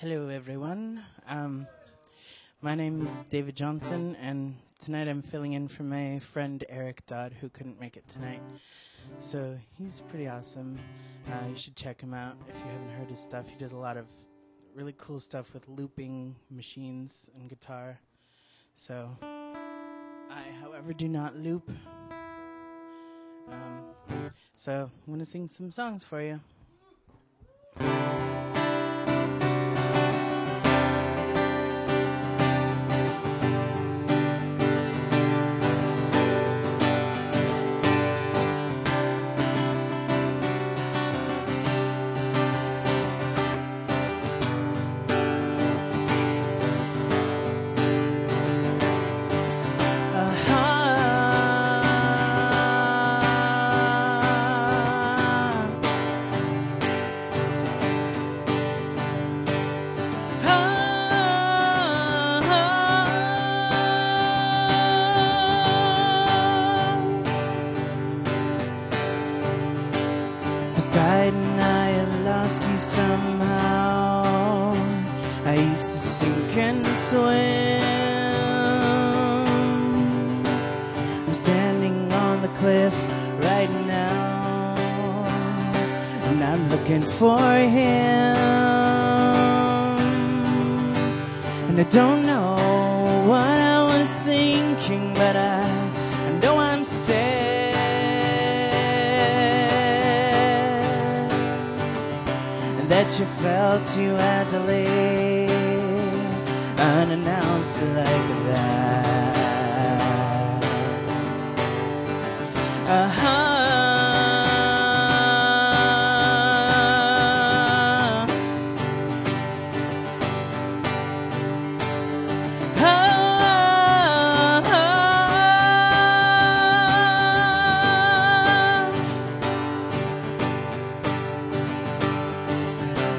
Hello, everyone. My name is David Johnson, and tonight I'm filling in for my friend Eric Dodd, who couldn't make it tonight. So he's pretty awesome. You should check him out if you haven't heard his stuff. He does a lot of really cool stuff with looping machines and guitar. So I, however, do not loop. So I'm going to sing some songs for you. Poseidon, I have lost you somehow. I used to sink and swim. I'm standing on the cliff right now, and I'm looking for him. And I don't know what I was thinking, but I know I'm sad. That you felt you had to leave unannounced like that.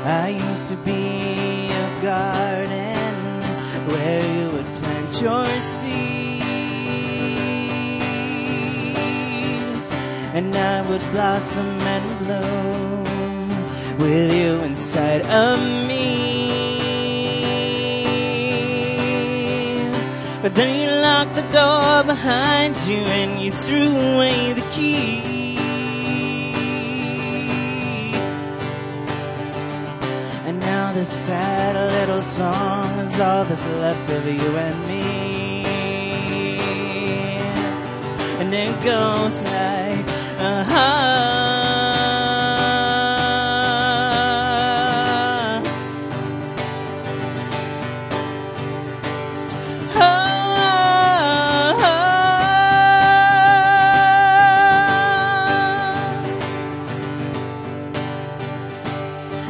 I used to be a garden where you would plant your seed, and I would blossom and bloom with you inside of me. But then you locked the door behind you and you threw away the key. And now this sad little song is all that's left of you and me. And it goes like,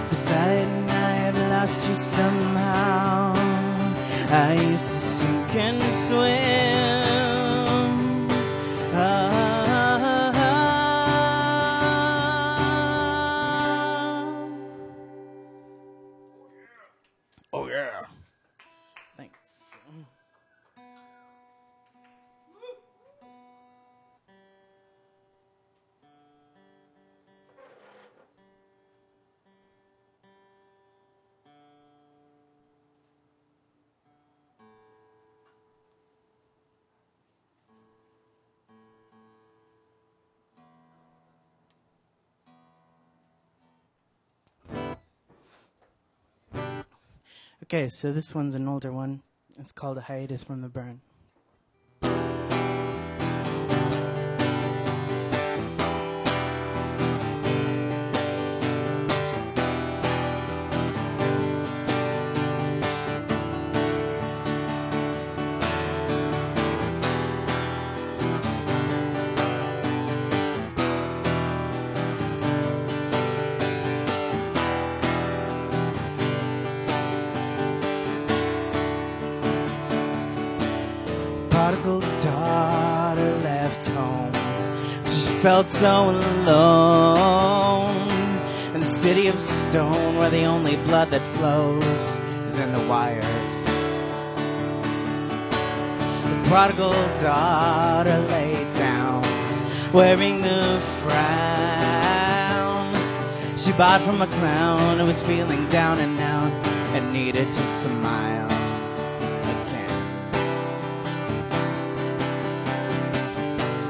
Poseidon, I have lost you somehow. I used to sink and swim. Oh yeah. Thanks. Okay, so this one's an older one. It's called A Hiatus from the Burn. Prodigal daughter left home, she felt so alone. In the city of stone, where the only blood that flows is in the wires. The prodigal daughter laid down, wearing the frown she bought from a clown who was feeling down and out. and needed to smile again.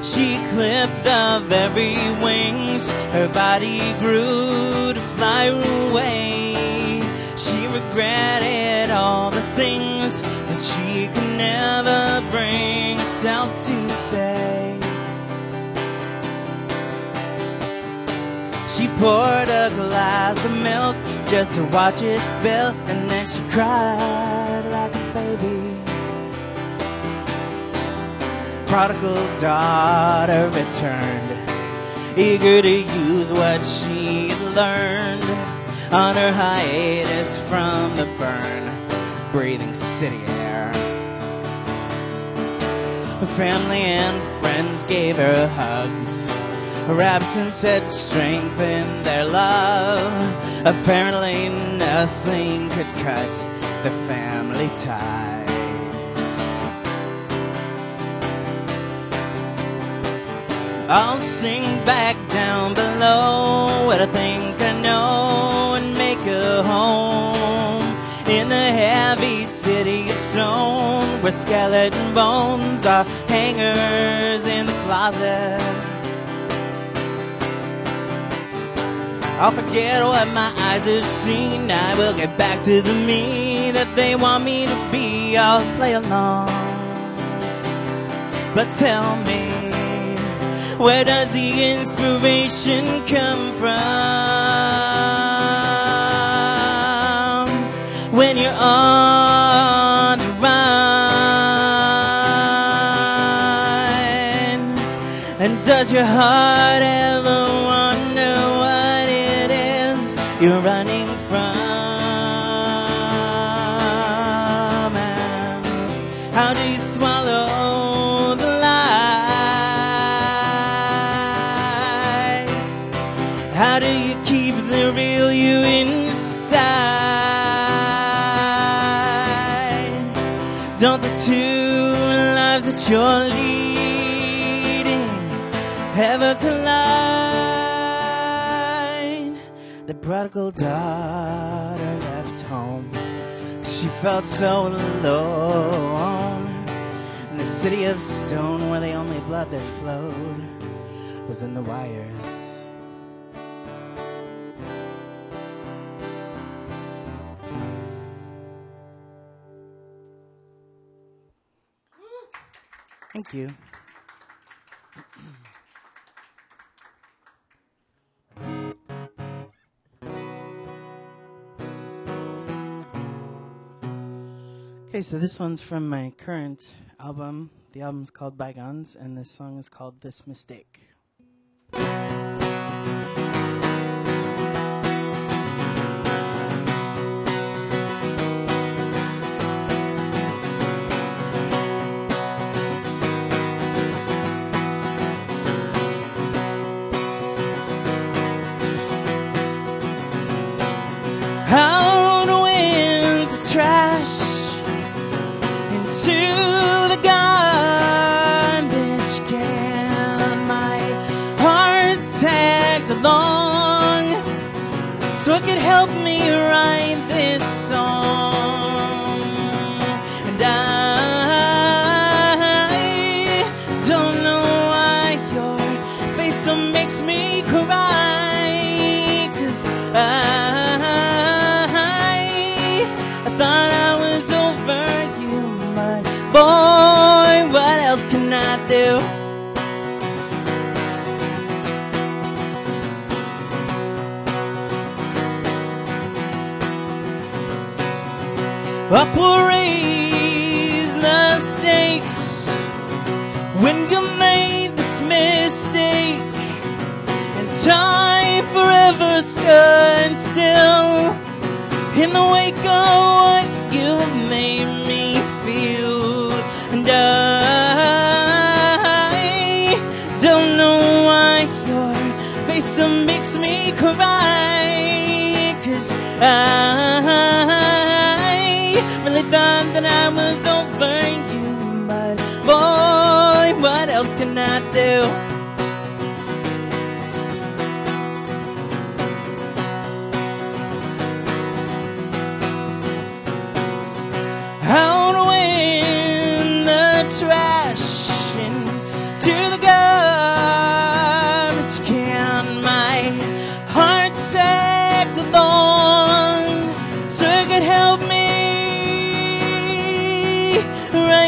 She clipped the very wings, her body grew to fly away. She regretted all the things that she could never bring herself to say. She poured a glass of milk just to watch it spill, and then she cried like a baby. Prodigal daughter returned, eager to use what she had learned on her hiatus from the burn, breathing city air. Her family and friends gave her hugs. Her absence had strengthened their love. Apparently nothing could cut the family ties. I'll sing back down below what I think I know and make a home in the heavy city of stone, where skeleton bones are hangers in the closet. I'll forget what my eyes have seen. I will get back to the me that they want me to be. I'll play along. But tell me, where does the inspiration come from when you're on the run? And does your heart ever wonder what it is you're running from? And how do you swallow the lies? How do you keep the real you inside? Don't the two lives that you're leading ever collide? The prodigal daughter left home 'cause she felt so alone. In the city of stone, where the only blood that flowed was in the wires. Thank you. Okay, so this one's from my current album. The album's called Bygones, and this song is called This Mistake. Out went the trash into the garbage can. My heart tagged along so it could help me write this song. And I don't know why your face still makes me cry, 'cause I thought I was over you, but boy, what else can I do? Up will raise the stakes when you made this mistake, and time forever stood still in the wake of what you made me feel. And I don't know why your face still makes me cry, 'cause I really thought that I was over you, but boy, what else can I do?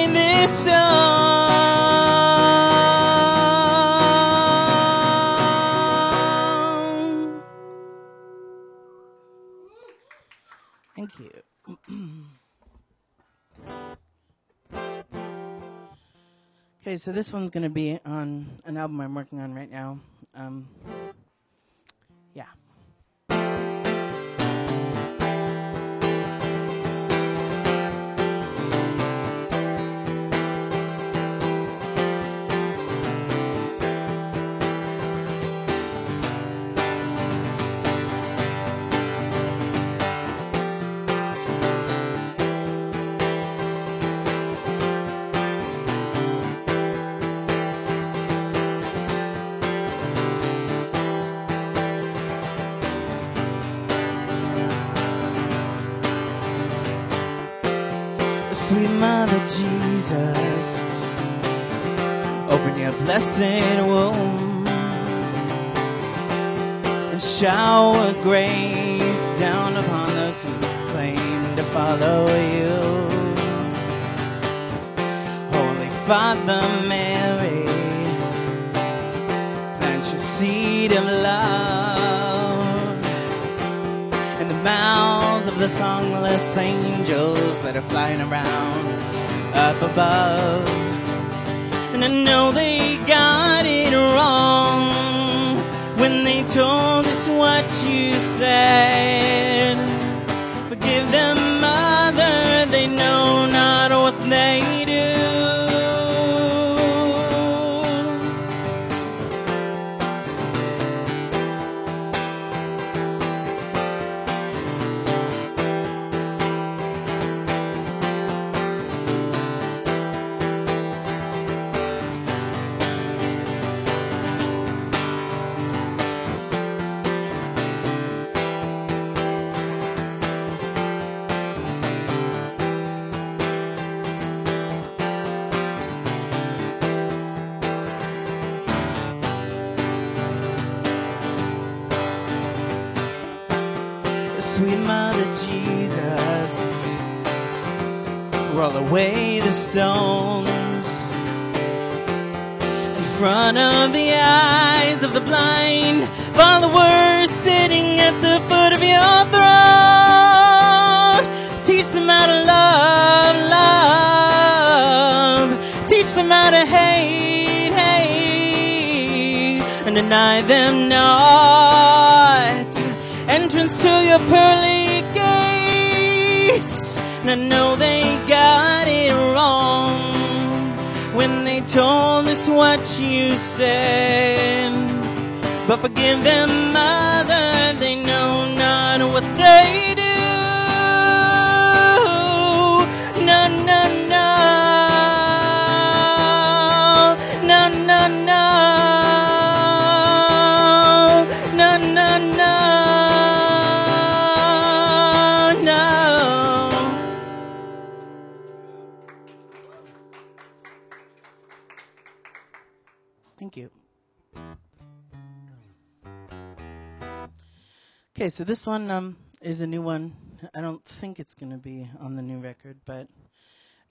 sing this song. Thank you. Okay, so this one's going to be on an album I'm working on right now. Yeah. Sweet Mother Jesus, open your blessed womb and shower grace down upon those who claim to follow you. Holy Father Mary, plant your seed of love in the mouths of the songless angels that are flying around up above. And I know they got it wrong when they told us what you said. Forgive them, Mother, they know not what they do. Sweet Mother Jesus, roll away the stones in front of the eyes of the blind. Father, we're sitting at the foot of your throne. Teach them how to love, love. Teach them how to hate, hate, and deny them not entrance to your pearly gates. And I know they got it wrong when they told us what you said. But forgive them, Mother, they know not what they do. No, no, no. No, no, no. No, no, no. Thank you. Okay, so this one is a new one. I don't think it's going to be on the new record, but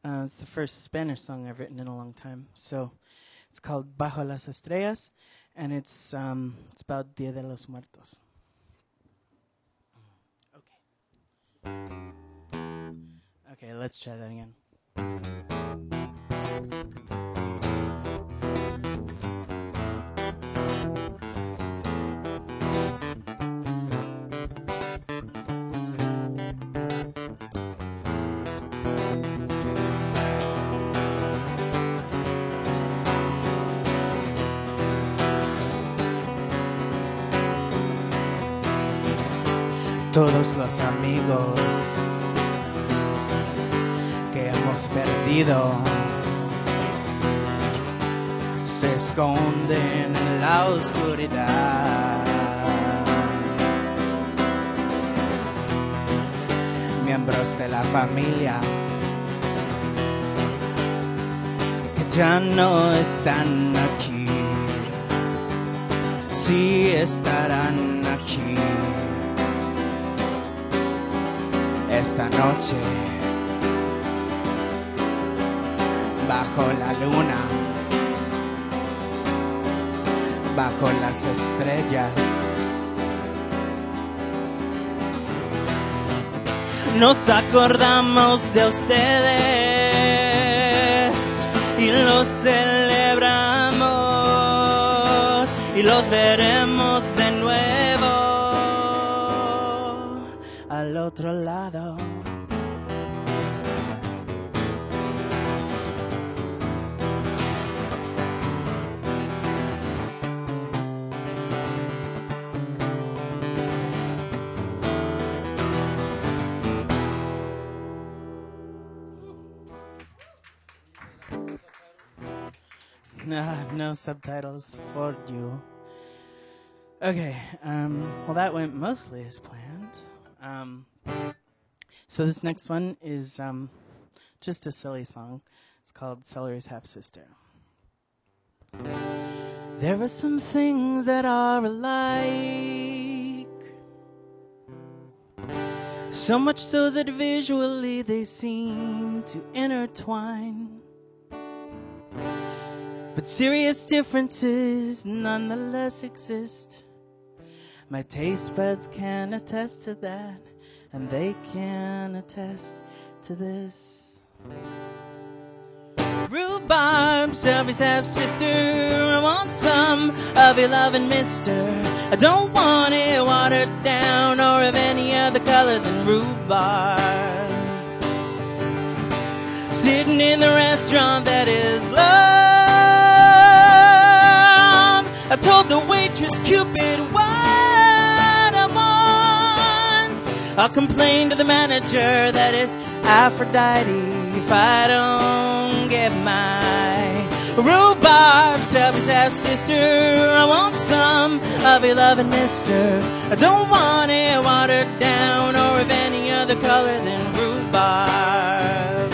it's the first Spanish song I've written in a long time. So it's called Bajo las Estrellas, and it's about Dia de los Muertos. Okay. Okay, let's try that again. Todos los amigos que hemos perdido se esconden en la oscuridad. Miembros de la familia que ya no están aquí, sí estarán aquí esta noche. bajo la luna, bajo las estrellas. Nos acordamos de ustedes y los celebramos y los veremos de nuevo al otro lado. No subtitles for you. Okay, well that went mostly as planned. So this next one is just a silly song. It's called Celery's Half-Sister. There are some things that are alike, so much so that visually they seem to intertwine. But serious differences nonetheless exist. My taste buds can attest to that, and they can attest to this. Rhubarb, Celery's half-sister, I want some of your loving mister. I don't want it watered down or of any other color than rhubarb. Sitting in the restaurant that is love, I told the waitress Cupid what I want. I'll complain to the manager that is Aphrodite if I don't get my rhubarb. Celery's half-sister, I want some of your loving mister. I don't want it watered down or of any other color than rhubarb.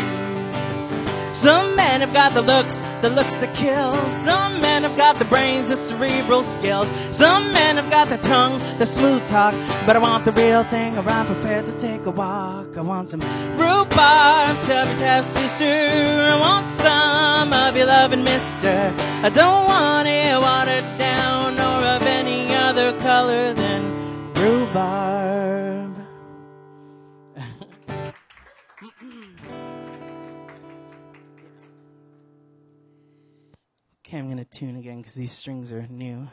Some men have got the looks that kill. Some men have got the brains, the cerebral skills. Some men have got the tongue, the smooth talk. But I want the real thing, or I'm prepared to take a walk. I want some rhubarb, Celery's half-sister. I want some of your loving mister. I don't want it watered down or of any other color than rhubarb. Okay, I'm going to tune again because these strings are new.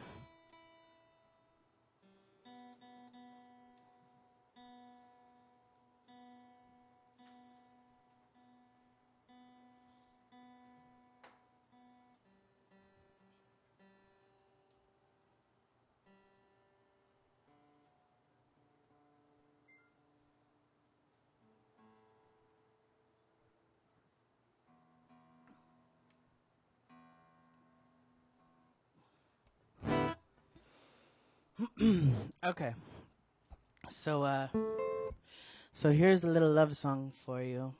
Okay, so here's a little love song for you,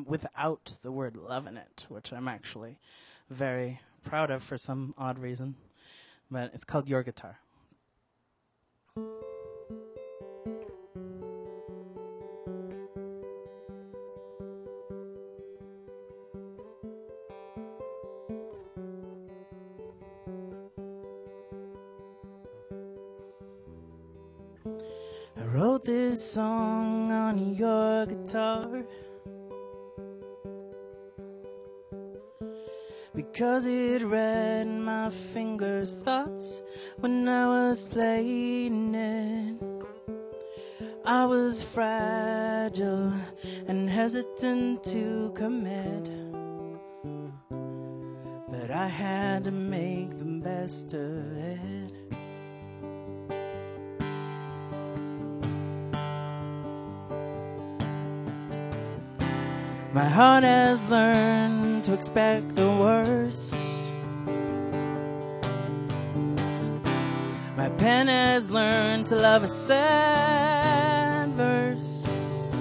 without the word love in it, which I'm actually very proud of for some odd reason, but it's called Your Guitar. I wrote this song on your guitar because it read my fingers' thoughts when I was playing it. I was fragile and hesitant to commit, but I had to make the best of it. My heart has learned to expect the worst. My pen has learned to love a sad verse.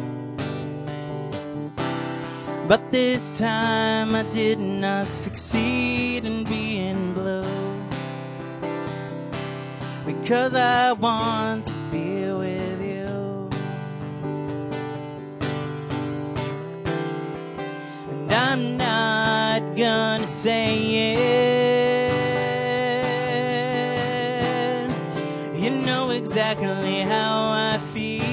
But this time I did not succeed in being blue, because I want to be with you. I'm not gonna say it. You know exactly how I feel.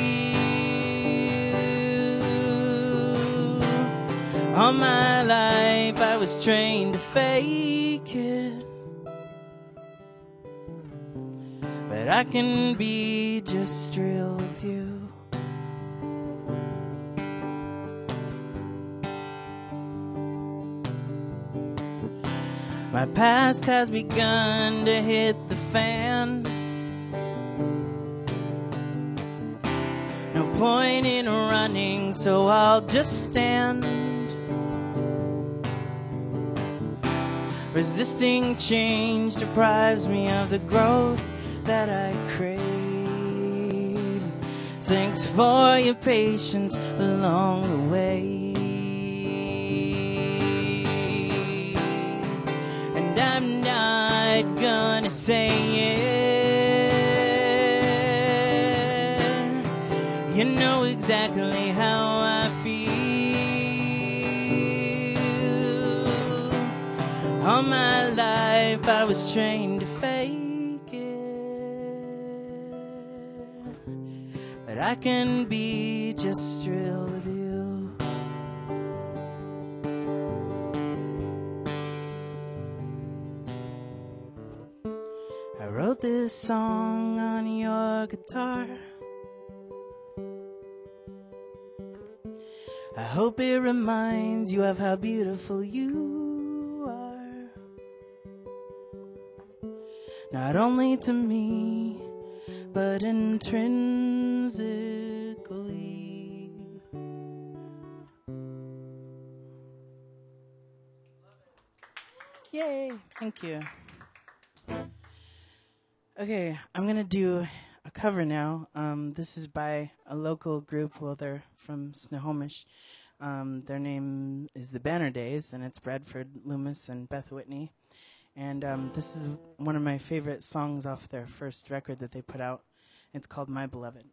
All my life I was trained to fake it, but I can be just real with you. My past has begun to hit the fan. No point in running, so I'll just stand. Resisting change deprives me of the growth that I crave. Thanks for your patience along the way. And I'm not gonna say it. You know exactly how I feel. All my life I was trained to fake it, but I can be just real with you. I wrote this song on your guitar. I hope it reminds you of how beautiful you are. Not only to me, but intrinsically. Yay, thank you. Okay, I'm gonna do a cover now. This is by a local group. Well, they're from Snohomish. Their name is the Banner Days, and it's Bradford Loomis and Beth Whitney. And this is one of my favorite songs off their first record that they put out. It's called My Beloved.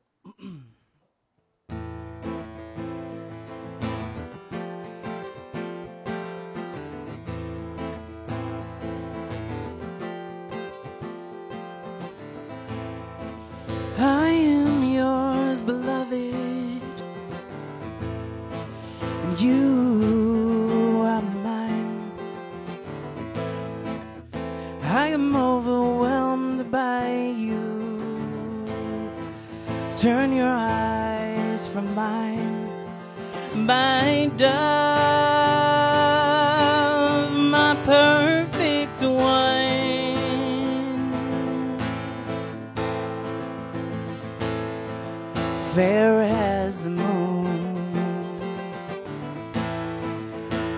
I am yours, beloved, and you are mine. I am overwhelmed by you. Turn your eyes from mine, my dove, my perfect one. Fair as the moon,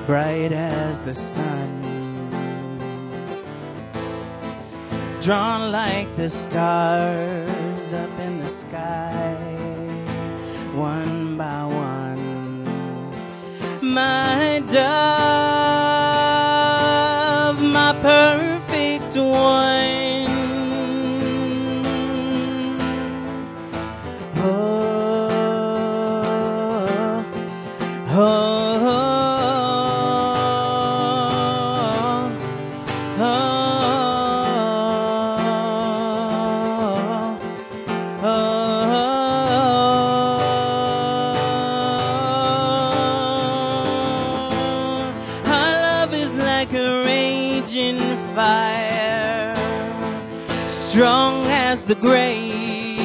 bright as the sun, drawn like the stars up in the sky, one by one. My dove, my perfect one. Fire, strong as the grave.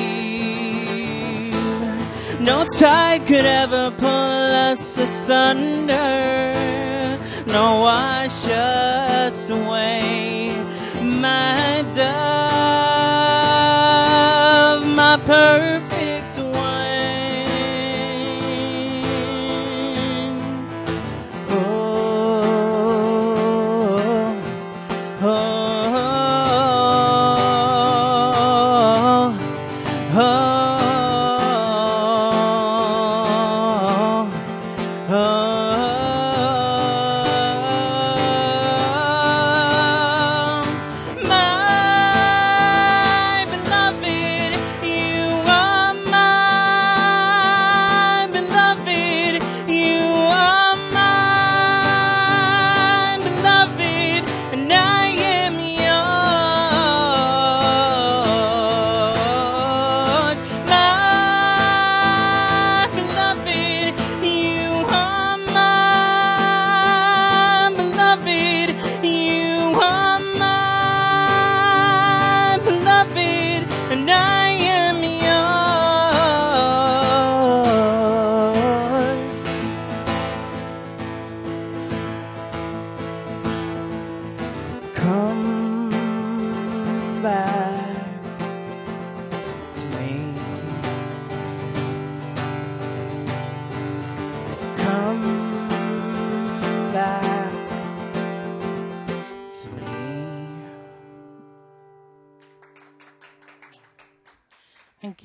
No tide could ever pull us asunder, nor wash us away. My dove, my perfect one. My beloved, you are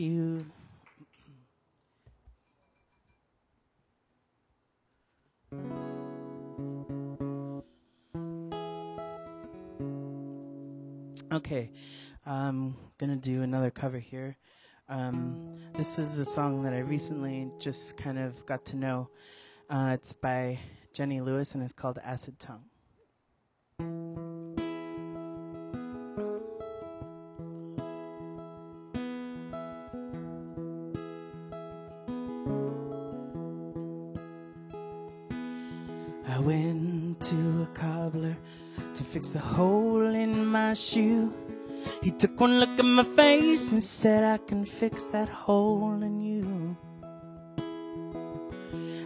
you. Okay, I'm gonna do another cover here. This is a song that I recently just kind of got to know. It's by Jenny Lewis and it's called Acid Tongue. I went to a cobbler to fix the hole in my shoe. He took one look at my face and said, I can fix that hole in you.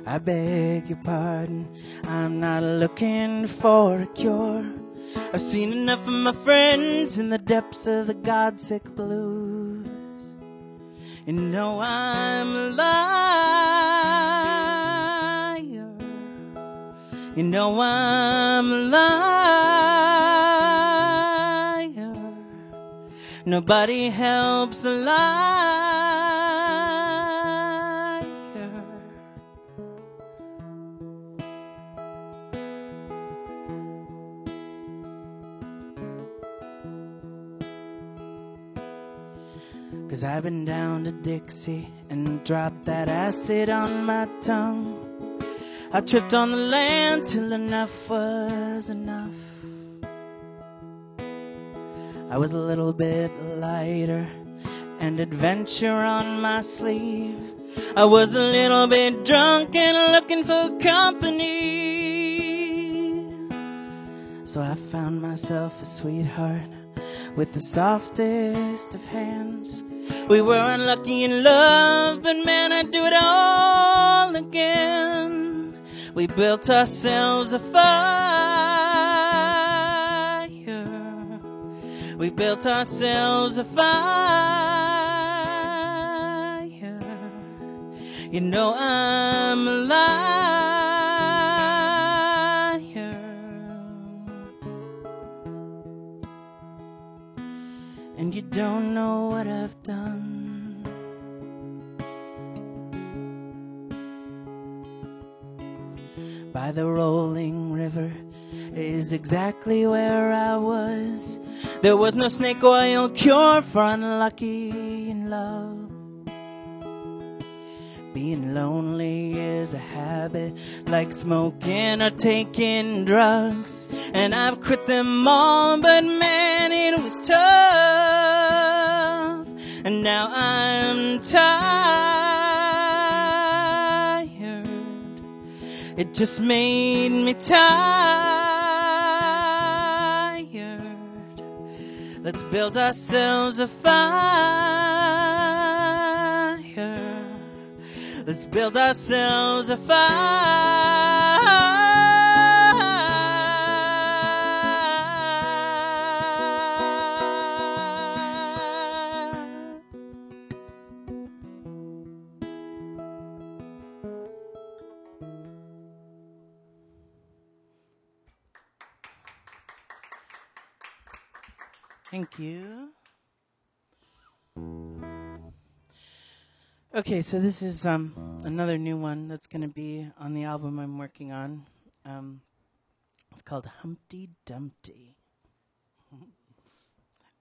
I beg your pardon, I'm not looking for a cure. I've seen enough of my friends in the depths of the godsick blues. You know I'm a liar. You know I'm a liar. Nobody helps a liar. 'Cause I've been down to Dixie and dropped that acid on my tongue. I tripped on the land till enough was enough. I was a little bit lighter and adventure on my sleeve. I was a little bit drunk and looking for company. So I found myself a sweetheart with the softest of hands. We were unlucky in love, but man, I'd do it all again. We built ourselves a fire. We built ourselves a fire. You know I'm a liar. And you don't know what I've done. By the rolling river is exactly where I was. There was no snake oil cure for unlucky in love. Being lonely is a habit, like smoking or taking drugs. And I've quit them all, but man, it was tough. And now I'm tired. It just made me tired. Let's build ourselves a fire. Let's build ourselves a fire. Thank you. Okay, so this is another new one that's going to be on the album I'm working on. It's called Humpty Dumpty.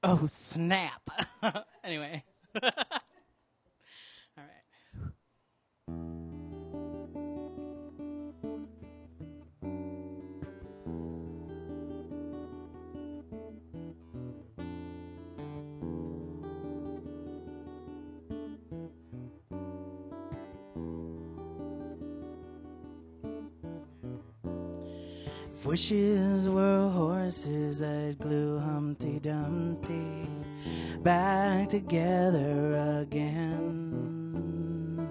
Oh, snap. Anyway. All right. If wishes were horses, I'd glue Humpty Dumpty back together again.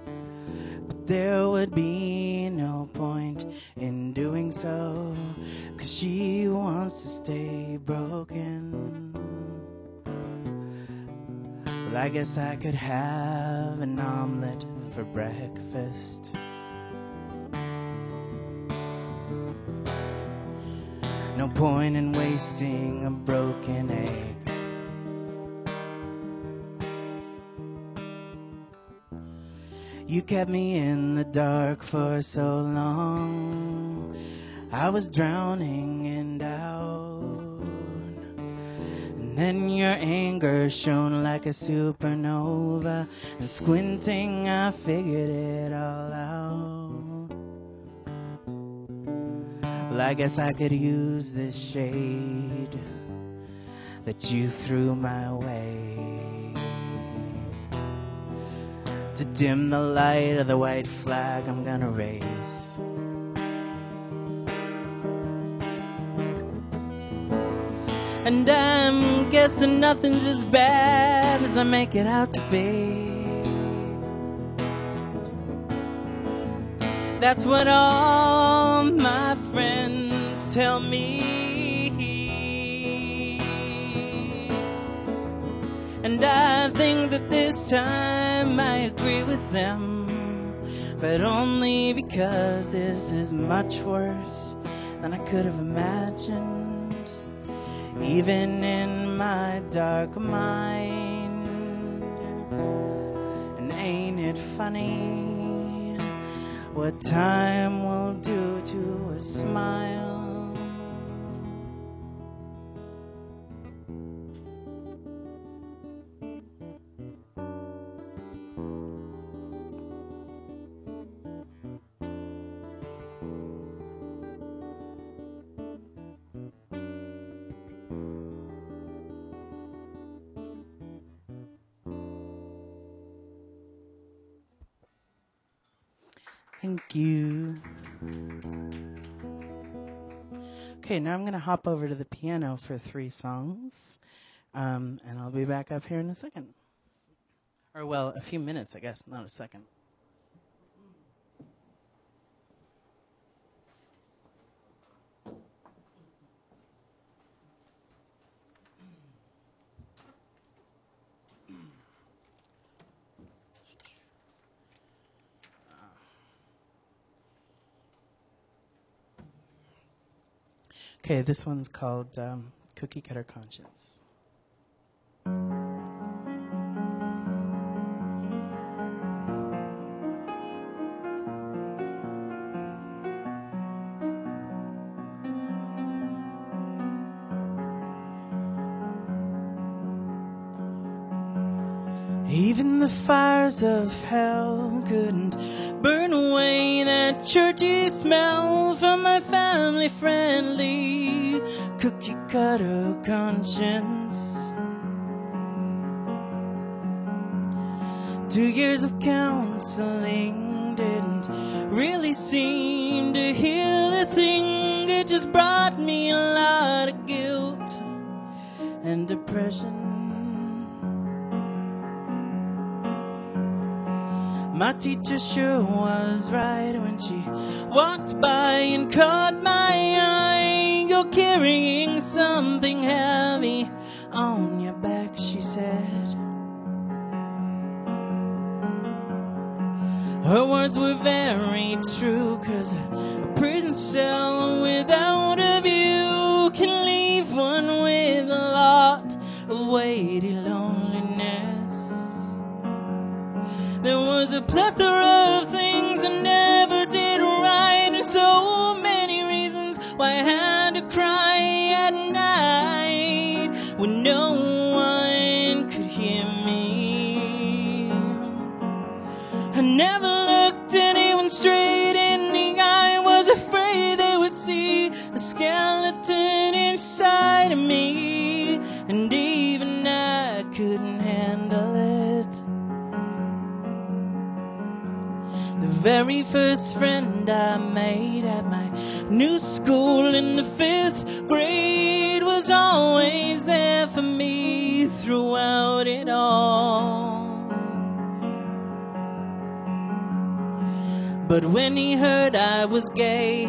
But there would be no point in doing so, 'cause she wants to stay broken. Well, I guess I could have an omelet for breakfast. No point in wasting a broken egg. You kept me in the dark for so long. I was drowning in doubt. And then your anger shone like a supernova, and squinting I figured it all out. Well, I guess I could use this shade that you threw my way to dim the light of the white flag I'm gonna raise. And I'm guessing nothing's as bad as I make it out to be. That's what all my friends tell me. And I think that this time I agree with them, but only because this is much worse than I could have imagined, even in my dark mind. And ain't it funny what time will do to a smile? Thank you. Okay, now I'm going to hop over to the piano for 3 songs, and I'll be back up here in a second. Or, well, a few minutes, I guess, not a second. Okay, this one's called Cookie Cutter Conscience. Even the fires of hell couldn't burn away that churchy smell from my family-friendly cookie cutter conscience. 2 years of counseling didn't really seem to heal a thing. It just brought me a lot of guilt and depression. My teacher sure was right when she walked by and caught my eye. You're carrying something heavy on your back, she said. Her words were very true, 'cause a prison cell without a view can leave one with a lot of weighty loneliness. There was a plethora of things I never did right, and so many reasons why I had to cry at night when no one could hear me. I never looked anyone straight in the eye, was afraid they would see the skeleton inside of me, and even I couldn't handle it. The very first friend I made at my new school in the 5th grade was always there for me throughout it all. But when he heard I was gay,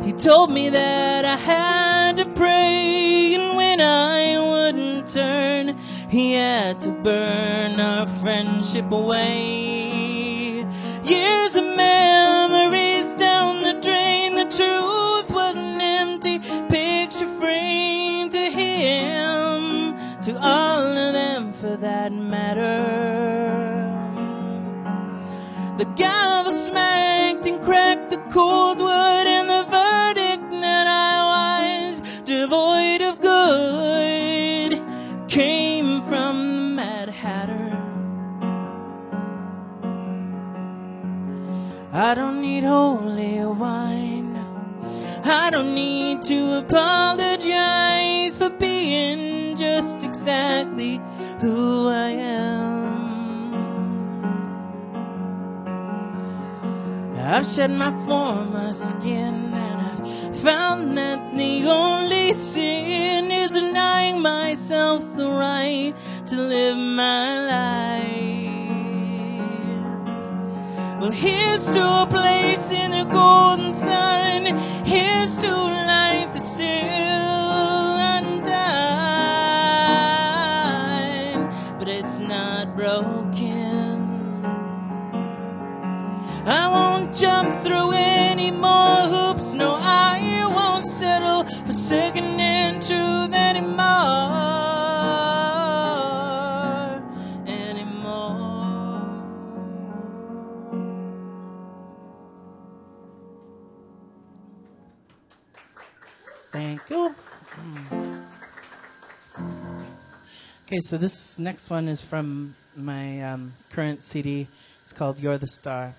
he told me that I had to pray, and when I wouldn't turn, he had to burn our friendship away. Years of memories down the drain, the truth was an empty picture frame to him, to all of them for that matter. The gavel smacked and cracked the cold wood, and the verdict that I was devoid of good came from the Mad Hatter. I don't need holy wine. I don't need to apologize for being just exactly who I am. I've shed my former skin, and I've found that the only sin is denying myself the right to live my life. Well, here's to a place in the golden sun. Here's to a life that's still undone, but it's not broken. I won't jump through any more hoops. No, I won't settle for second-hand truth anymore. Thank you. Okay, so this next one is from my current CD. It's called You're the Star.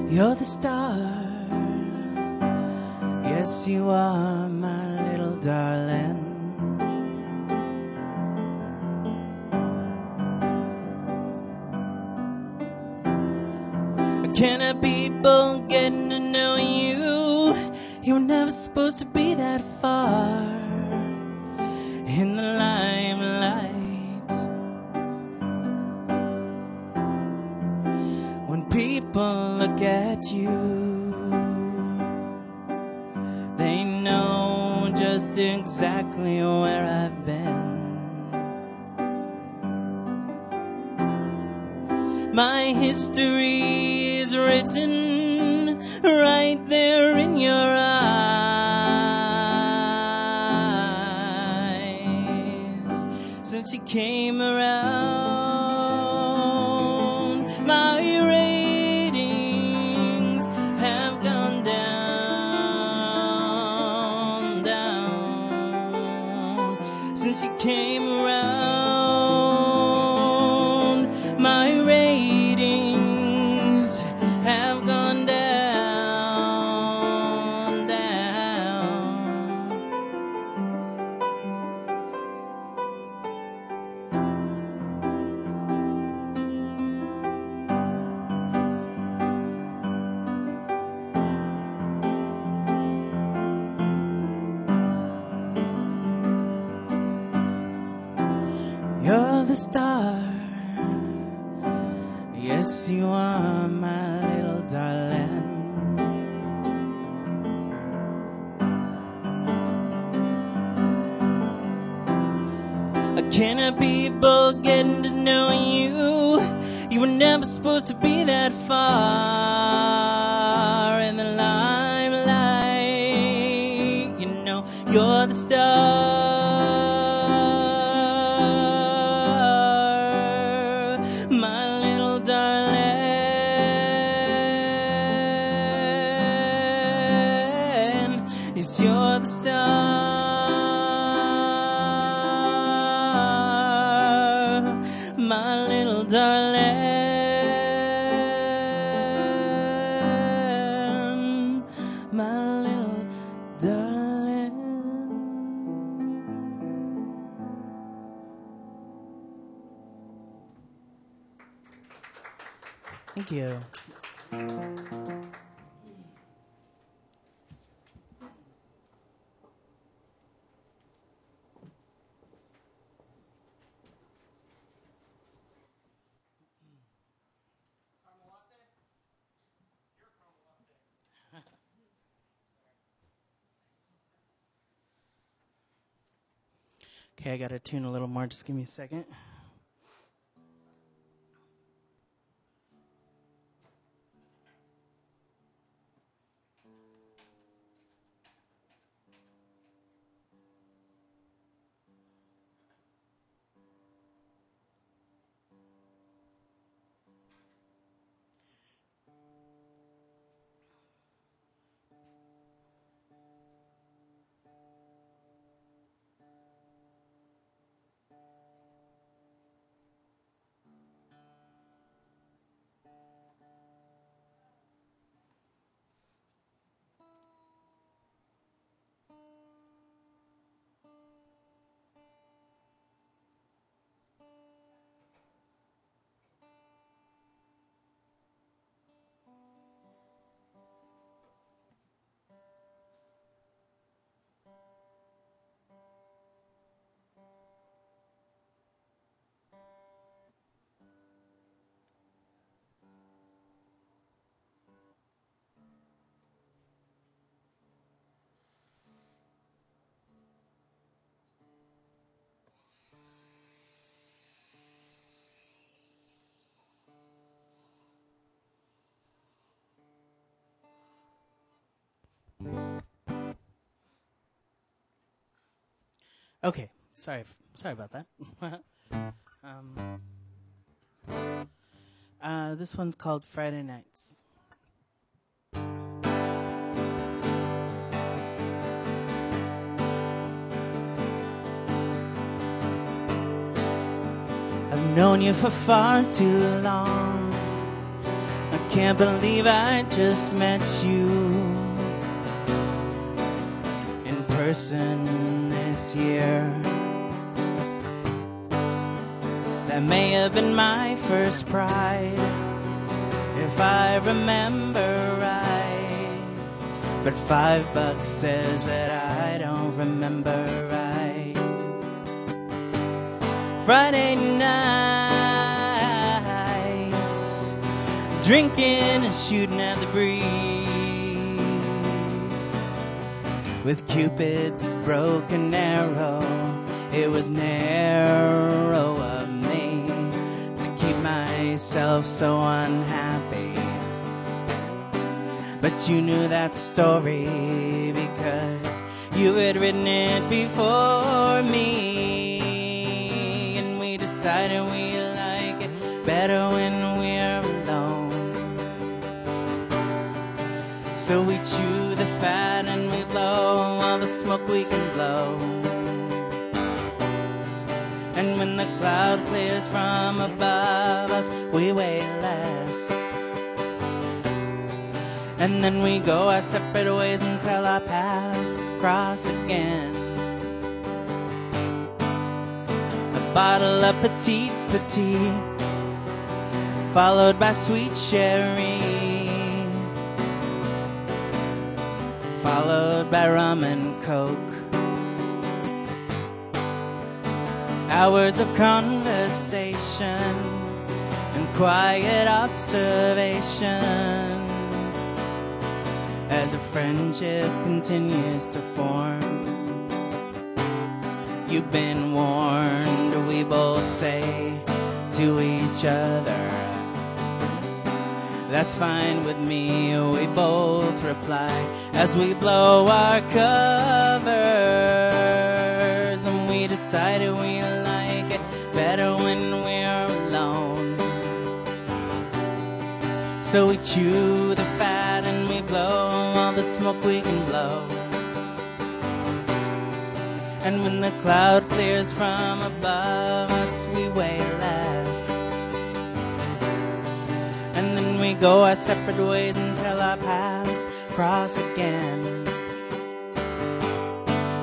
You're the star, yes you are, my little darling. Can I people getting to know you? You were never supposed to be that far in the limelight. When people look at you, they know just exactly where I've been. My history is written right there in your eyes. Since you came around, my ratings have gone down, down. Since you came around, my ratings have gone down, down. You're the star, yes you are, my little darling. Can I people getting to know you? You were never supposed to be that far in the limelight. You know, you're the star, my little darling. Yes, you're the star, my little darling, my little darling. Thank you. Okay, I gotta tune a little more. Just give me a second. Okay, sorry about that. This one's called Friday Nights. I've known you for far too long. I can't believe I just met you in person this year. That may have been my first pride, if I remember right. But $5 says that I don't remember right. Friday nights, drinking and shooting at the breeze, with Cupid's broken arrow. It was narrow of me to keep myself so unhappy. But you knew that story because you had written it before me. And we decided we like it better when we're alone. So we chew the fat and we blow all the smoke we can blow. And when the cloud clears from above us, we weigh less. And then we go our separate ways until our paths cross again. A bottle of Petite Petite, followed by Sweet Cherry, followed by rum and coke. Hours of conversation and quiet observation as a friendship continues to form. You've been warned, we both say to each other. That's fine with me, we both reply as we blow our covers. And we decided we like it better when we're alone. So we chew the fat and we blow all the smoke we can blow. And when the cloud clears from above us, we weigh less. And then we go our separate ways until our paths cross again.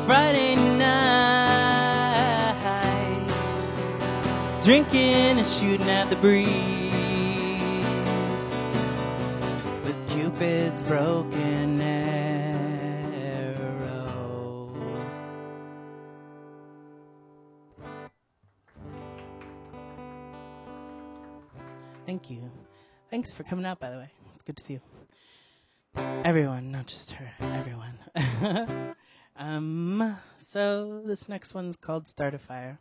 Friday nights, drinking and shooting at the breeze, with Cupid's broken arrow. Thank you. Thanks for coming out, by the way. It's good to see you. Everyone, not just her. Everyone. So this next one's called Start a Fire.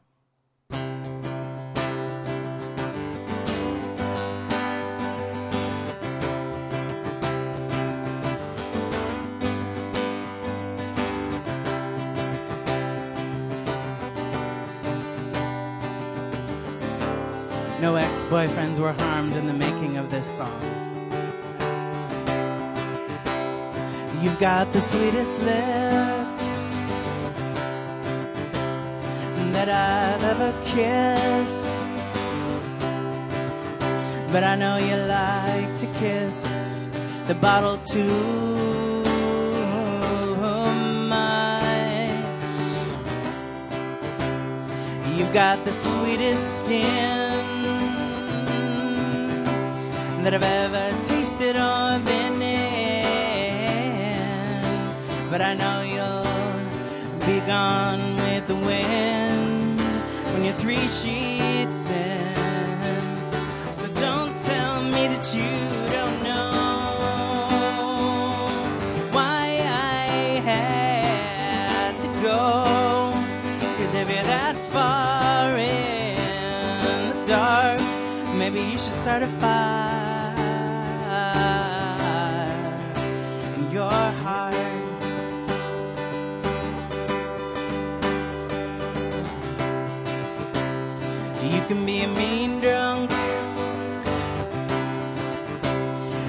No ex-boyfriends were harmed in the making of this song. You've got the sweetest lips that I've ever kissed, but I know you like to kiss the bottle too much. You've got the sweetest skin that I've ever tasted or been in, but I know you'll be gone with the wind when you're 3 sheets in. So don't tell me that you don't know why I had to go, 'cause if you're that far in the dark, maybe you should start a fire in your heart. You can be a mean drunk,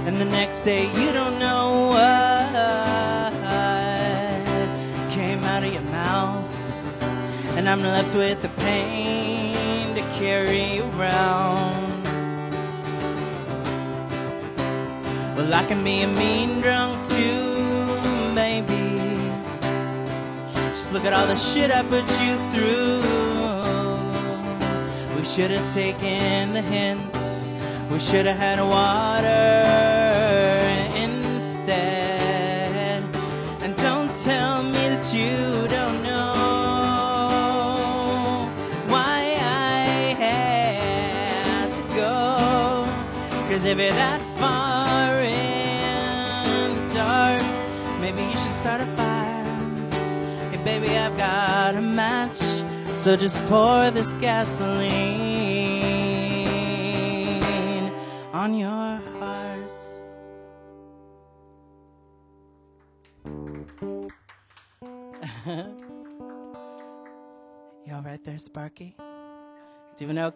and the next day you don't know what came out of your mouth, and I'm left with the pain to carry around. Well, I can be a mean drunk too, baby. Just look at all the shit I put you through. We should have taken the hints. We should have had water instead. And don't tell me that you don't know why I had to go. 'Cause if you're that far in the dark, maybe you should start a fire. Hey baby, I've got a match, so just pour this gasoline on your heart. You all right there, Sparky? Do you know?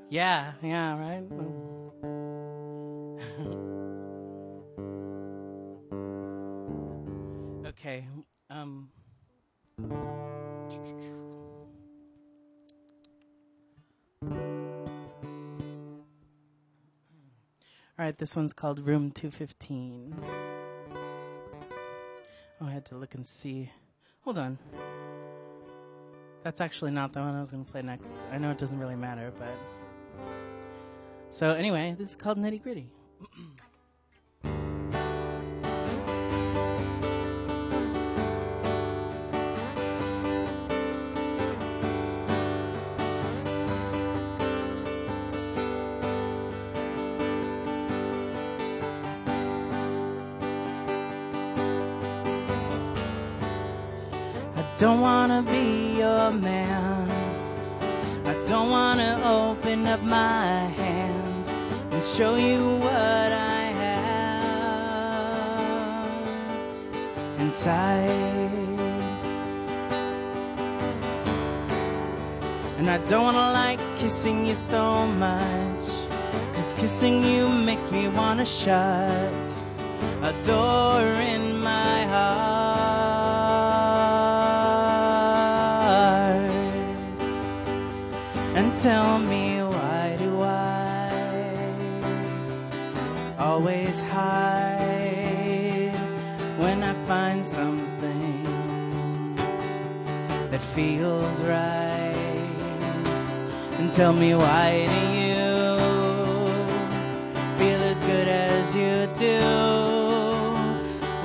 Yeah, right? Okay, all right, this one's called Room 215. Oh, I had to look and see. Hold on. That's actually not the one I was going to play next. I know it doesn't really matter, but... So anyway, this is called Nitty Gritty. I don't wanna be your man. I don't wanna open up my hand and show you what I have inside. And I don't wanna like kissing you so much, 'cause kissing you makes me wanna shut a door in my heart. And tell me, why do I always hide when I find something that feels right? And tell me, why do you feel as good as you do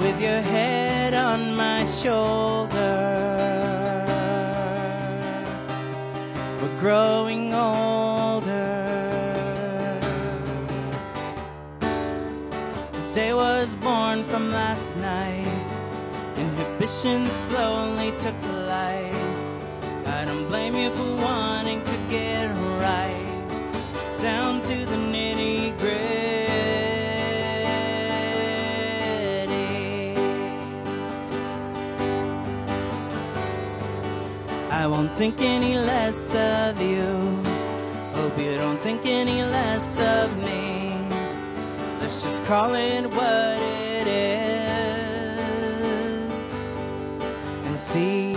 with your head on my shoulder? We're growing older. Today was born from last night, Inhibition slowly took flight. I don't blame you for wanting to get right down to the nitty-gritty. I won't think any less of you. Hope you don't think any less of me. Let's just call it what it is and see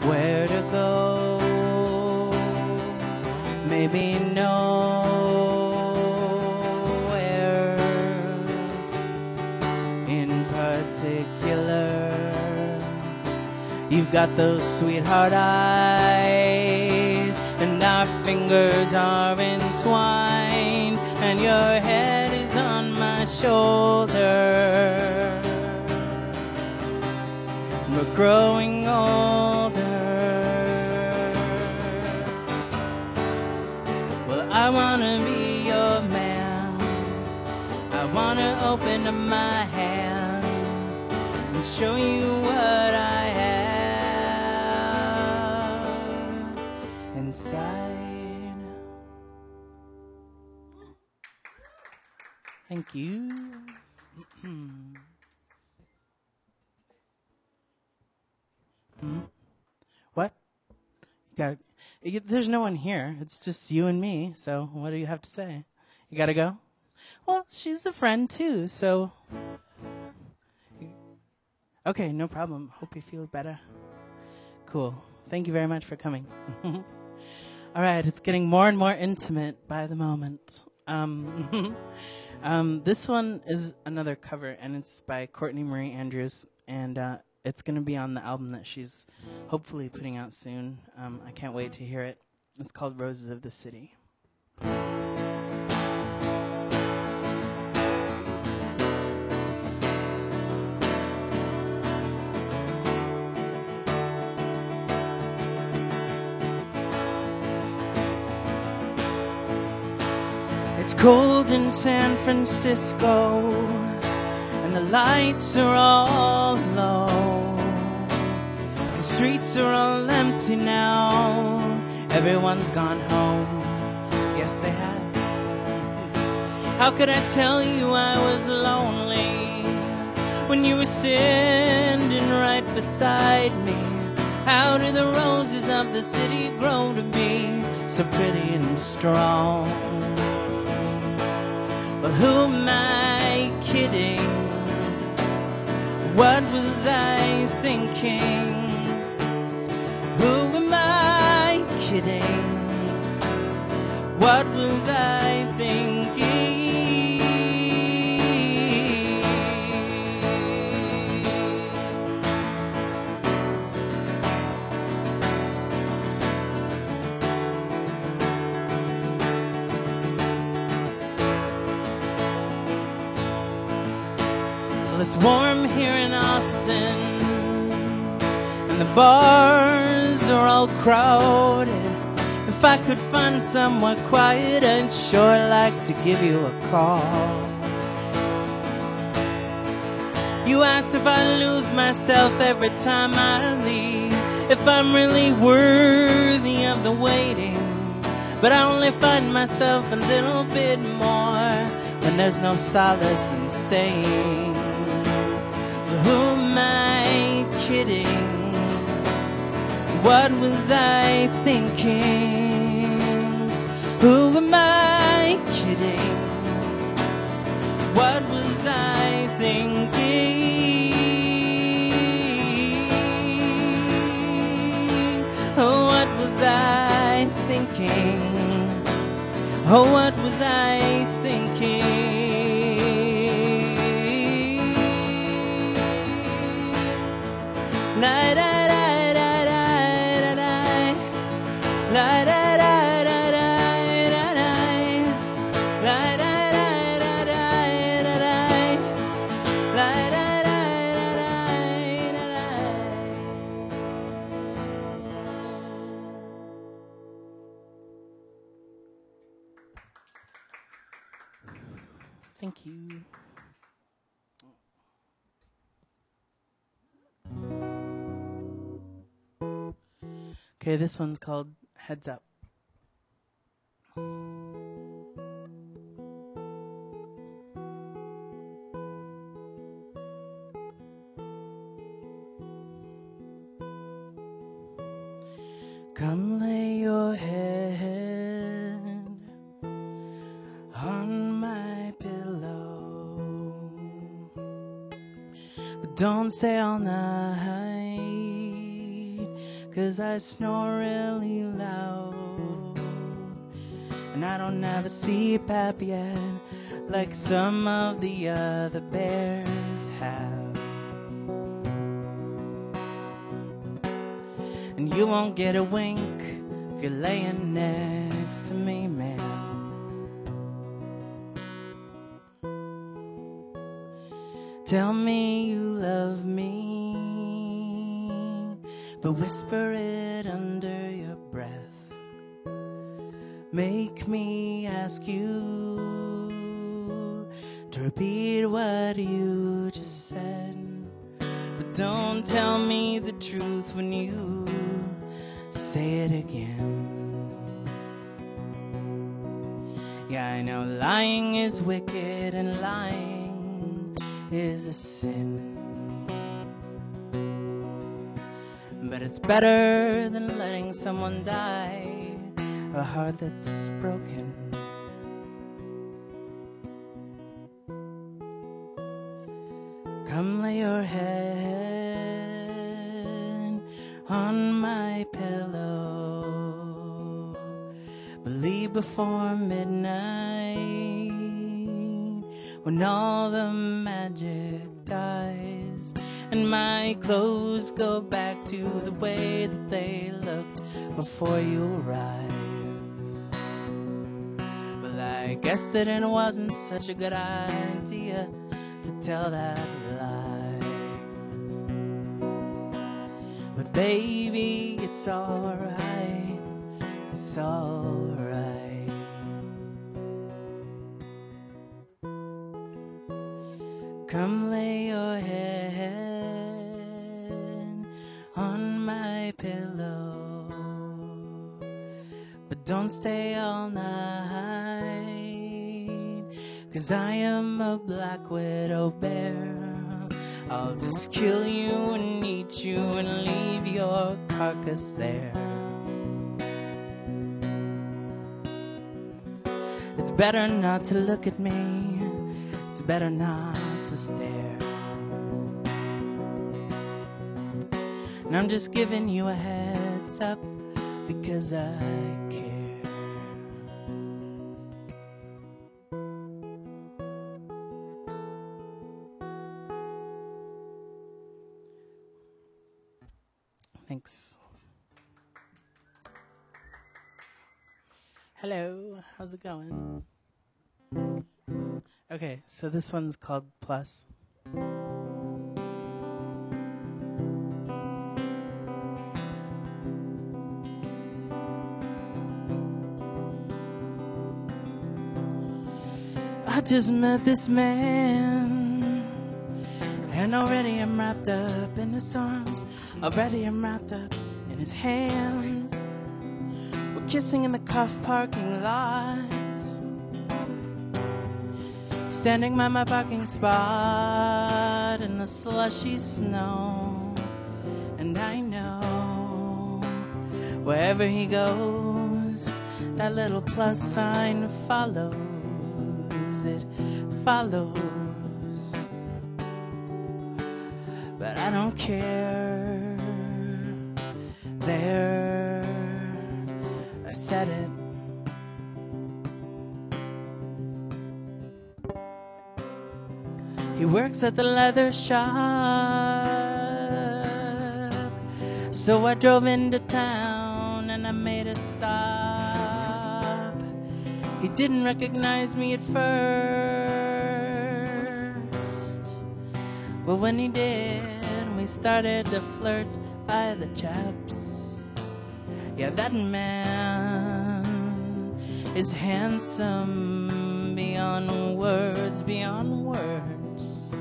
where to go. Maybe nowhere in particular. You've got those sweetheart eyes, and our fingers are entwined, and your head is on my shoulder. We're growing older. Well, I wanna be your man. I wanna open up my hand and show you what I have inside. Thank you. What? There's no one here. It's just you and me. So what do you have to say? You gotta go? Well, she's a friend too, so. Okay, no problem. Hope you feel better. Cool. Thank you very much for coming. All right, it's getting more and more intimate by the moment. This one is another cover, and it's by Courtney Marie Andrews, and it's going to be on the album that she's hopefully putting out soon. I can't wait to hear it. It's called Roses of the City. It's cold in San Francisco, and the lights are all low. The streets are all empty now. Everyone's gone home. Yes, they have. How could I tell you I was lonely when you were standing right beside me? How do the roses of the city grow to be so pretty and strong? Well, who am I kidding? What was I thinking? Who am I kidding? What was I thinking? Well, it's warm here in Austin, and the bars are all crowded. If I could find somewhere quiet, I'd sure like to give you a call. You asked if I lose myself every time I leave, if I'm really worthy of the waiting. But I only find myself a little bit more when there's no solace in staying. Well, who am I kidding? What was I thinking? Who am I kidding? What was I thinking? Oh, what was I thinking? Oh, what was I thinking? La da da da da da da, la da da da da da da, la da da da da da da, la da da da da da. Thank you. Okay, this one's called Heads Up. Come lay your head on my pillow, but don't stay all night, 'cause I snore really loud, and I don't have a CPAP yet, like some of the other bears have. And you won't get a wink if you're laying next to me, man. Tell me you love me, but whisper it under your breath. Make me ask you to repeat what you just said. But don't tell me the truth when you say it again. Yeah, I know lying is wicked and lying is a sin, but it's better than letting someone die of a heart that's broken. Come lay your head on my pillow, but leave before midnight, when all the magic dies and my clothes go back to the way that they looked before you arrived. Well, I guess that it wasn't such a good idea to tell that lie. But baby, it's alright, it's alright. Come lay your head on my pillow, but don't stay all night, 'cause I am a black widow bear. I'll just kill you and eat you and leave your carcass there. It's better not to look at me, it's better not to stare. And I'm just giving you a heads up because I care. Thanks. Hello, how's it going? Okay, so this one's called Plus. I just met this man, and already I'm wrapped up in his arms. Already I'm wrapped up in his hands. We're kissing in the cuff parking lot, standing by my parking spot in the slushy snow. And I know wherever he goes, that little plus sign follows. It follows, but I don't care. There, I said it. He works at the leather shop, so I drove into town and I made a stop. He didn't recognize me at first, but when he did, we started to flirt by the chaps. Yeah, that man is handsome beyond words, beyond words.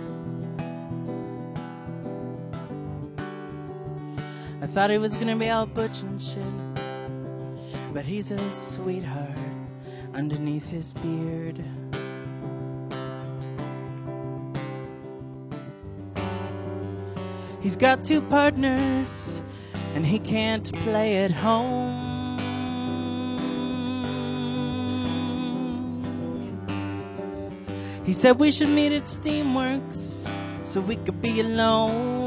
I thought he was gonna be all butch and shit, but he's a sweetheart underneath his beard. He's got 2 partners and he can't play at home. He said we should meet at Steamworks so we could be alone.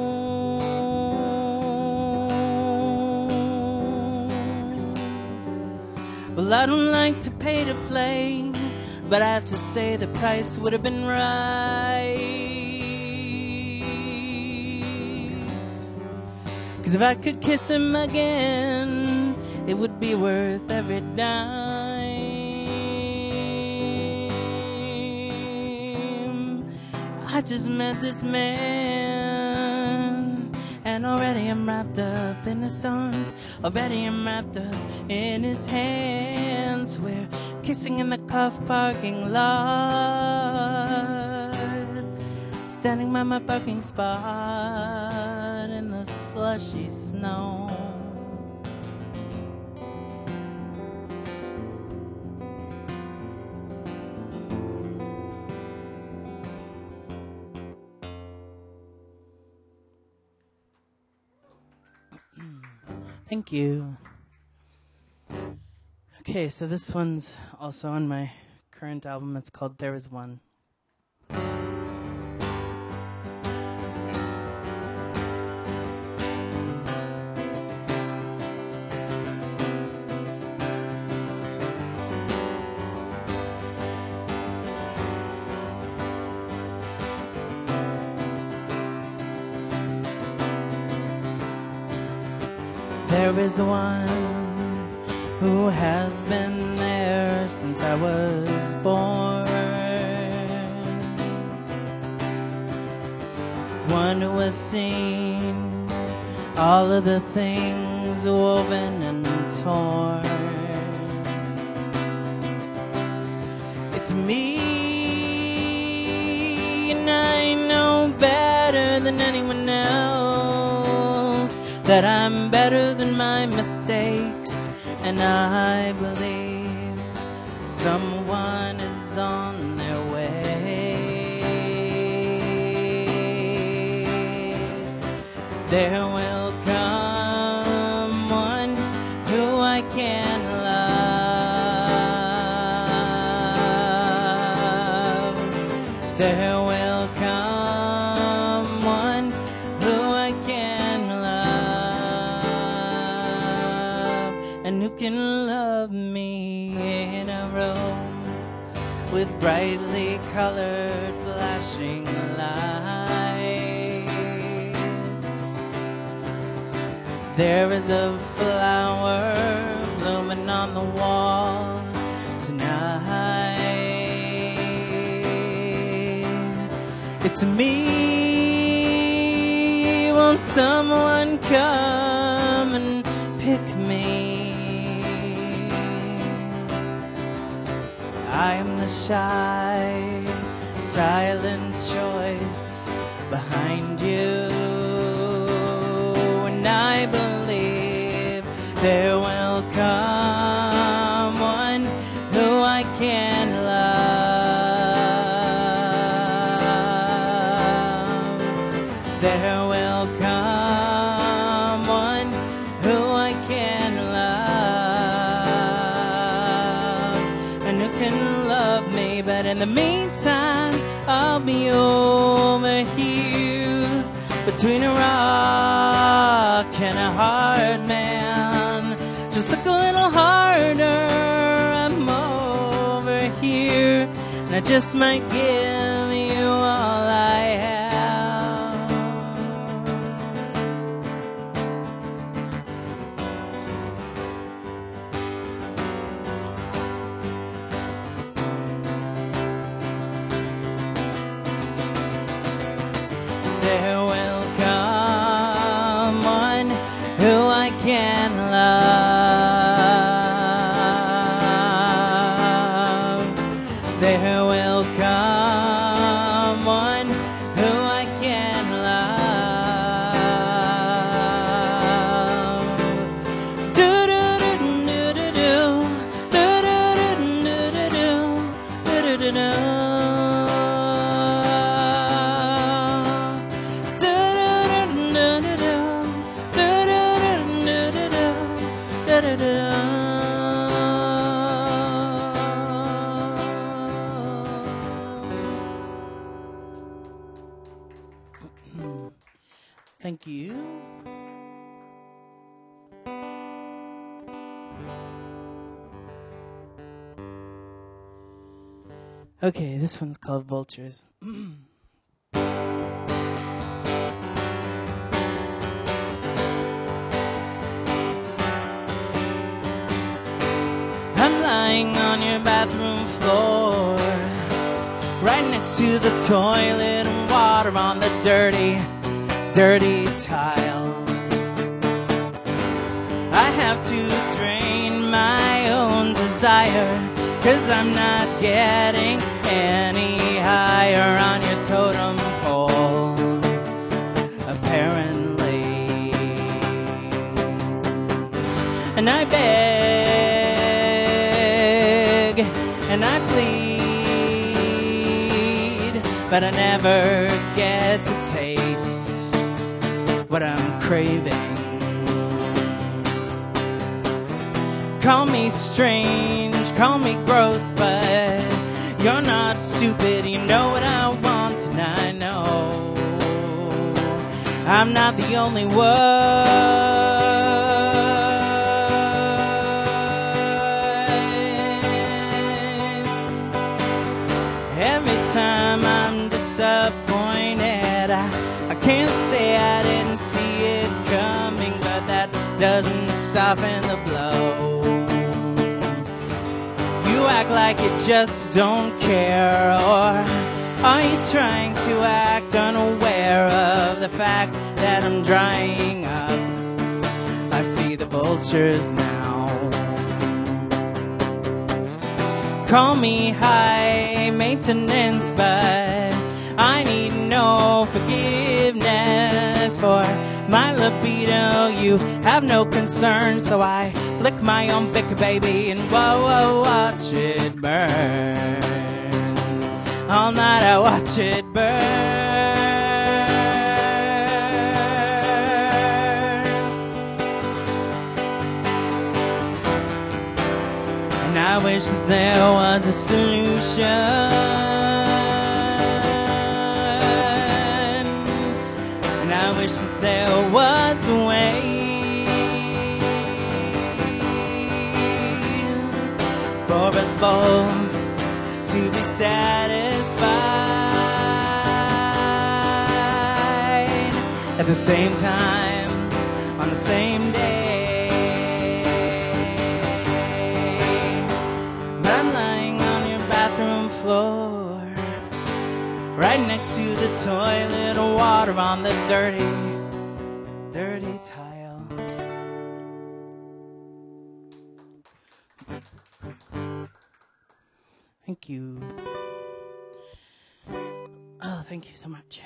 Well, I don't like to pay to play, but I have to say the price would have been right. 'Cause if I could kiss him again, it would be worth every dime. I just met this man, and already I'm wrapped up in his arms. Already I'm wrapped up in his hands. We're kissing in the Cuff parking lot, standing by my parking spot in the slushy snow. Thank you. Okay, so this one's also on my current album. It's called There Is One. There is one who has been there since I was born. One who has seen all of the things woven and torn. It's me, and I know better than anyone else that I'm better than my mistakes, and I believe someone is on their way. There will come one who I can love. There will come one who I can love, and who can love me in a room with brightly colored flashing lights. There is a flower blooming on the wall tonight. It's me. Won't someone come and pick me? I am the shy, silent choice behind you, and I believe there will come one who I can love. There will come one who I can love, and who can love me. But in the meantime, I'll be over here between a rock and a hard man. Just look a little harder. I'm over here, and I just might give you all I have. There will come one who I can love. There will come one who I can Thank you. Okay, this one's called Vultures. I'm lying on your bathroom floor, right next to the toilet, and water on the dirty tile. I have to drain my own desire, 'cause I'm not getting any higher on your totem pole, apparently. And I beg and I plead, but I never get to taste what I'm craving. Call me strange, call me gross, but you're not stupid. You know what I want, and I know I'm not the only one. Every time I'm disappointed, I can't say I didn't see it coming, but that doesn't soften the blow. You act like you just don't care, or are you trying to act unaware of the fact that I'm drying up? I see the vultures now. Call me high maintenance, but I need no forgiveness for my libido. You have no concern, so I flick my own bick, baby, and whoa, watch it burn. All night I watch it burn. And I wish that there was a solution. And I wish that there was a way for us both to be satisfied at the same time, on the same day. But I'm lying on your bathroom floor, right next to the toilet, water on the dirty tile. Thank you. Oh, thank you so much.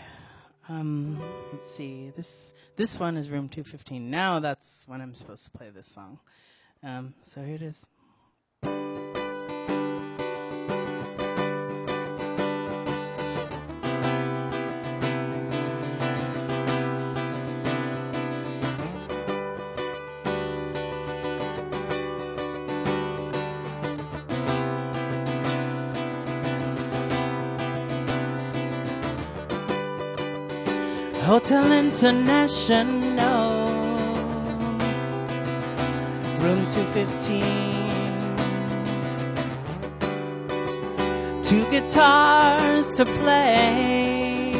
Let's see. This one is room 215. Now that's when I'm supposed to play this song. So here it is. Hotel International, room 215. 2 guitars to play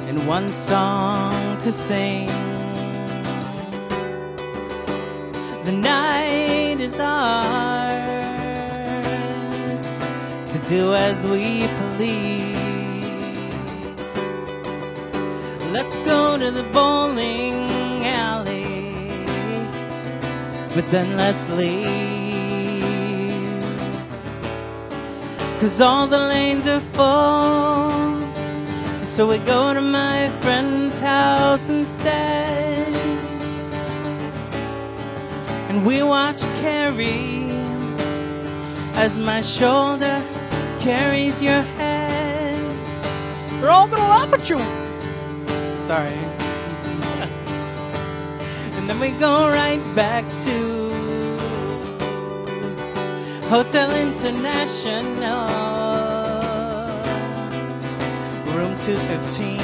and 1 song to sing. The night is ours to do as we please. Let's go to the bowling alley, but then let's leave, 'cause all the lanes are full. So we go to my friend's house instead, and we watch Carrie as my shoulder carries your head. We're all gonna laugh at you. Sorry. And then we go right back to Hotel International, room 215.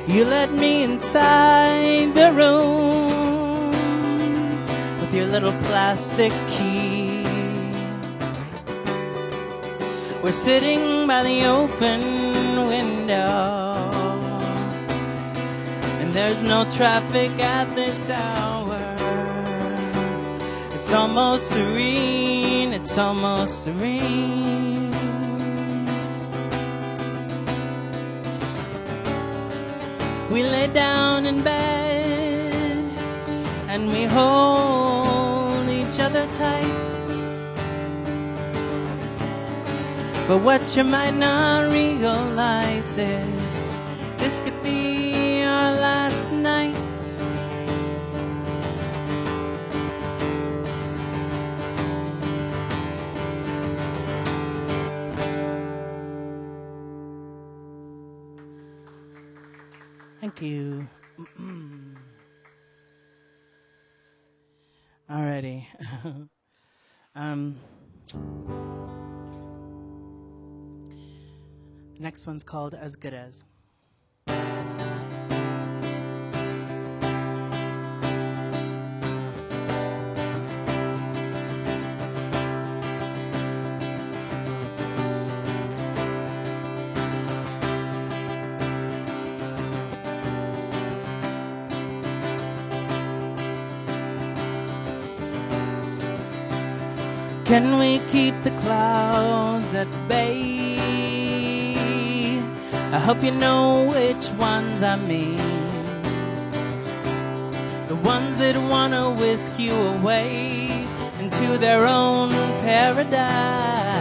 You let me inside the room with your little plastic key. We're sitting by the open window, and there's no traffic at this hour. It's almost serene, it's almost serene. We lay down in bed and we hold each other tight. But what you might not realize is this could be our last night. Thank you. Alrighty. Next one's called As Good As. Can we keep the clouds at bay? I hope you know which ones I mean. The ones that want to whisk you away into their own paradise.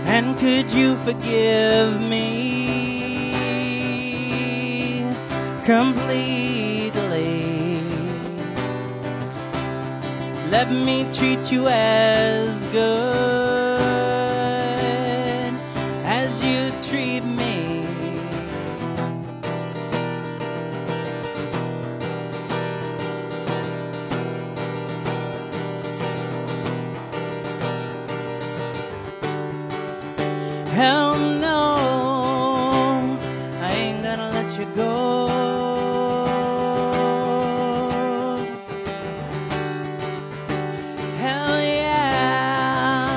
And could you forgive me completely? Let me treat you as good as you treat me. Hell no, I ain't gonna let you go. Hell yeah,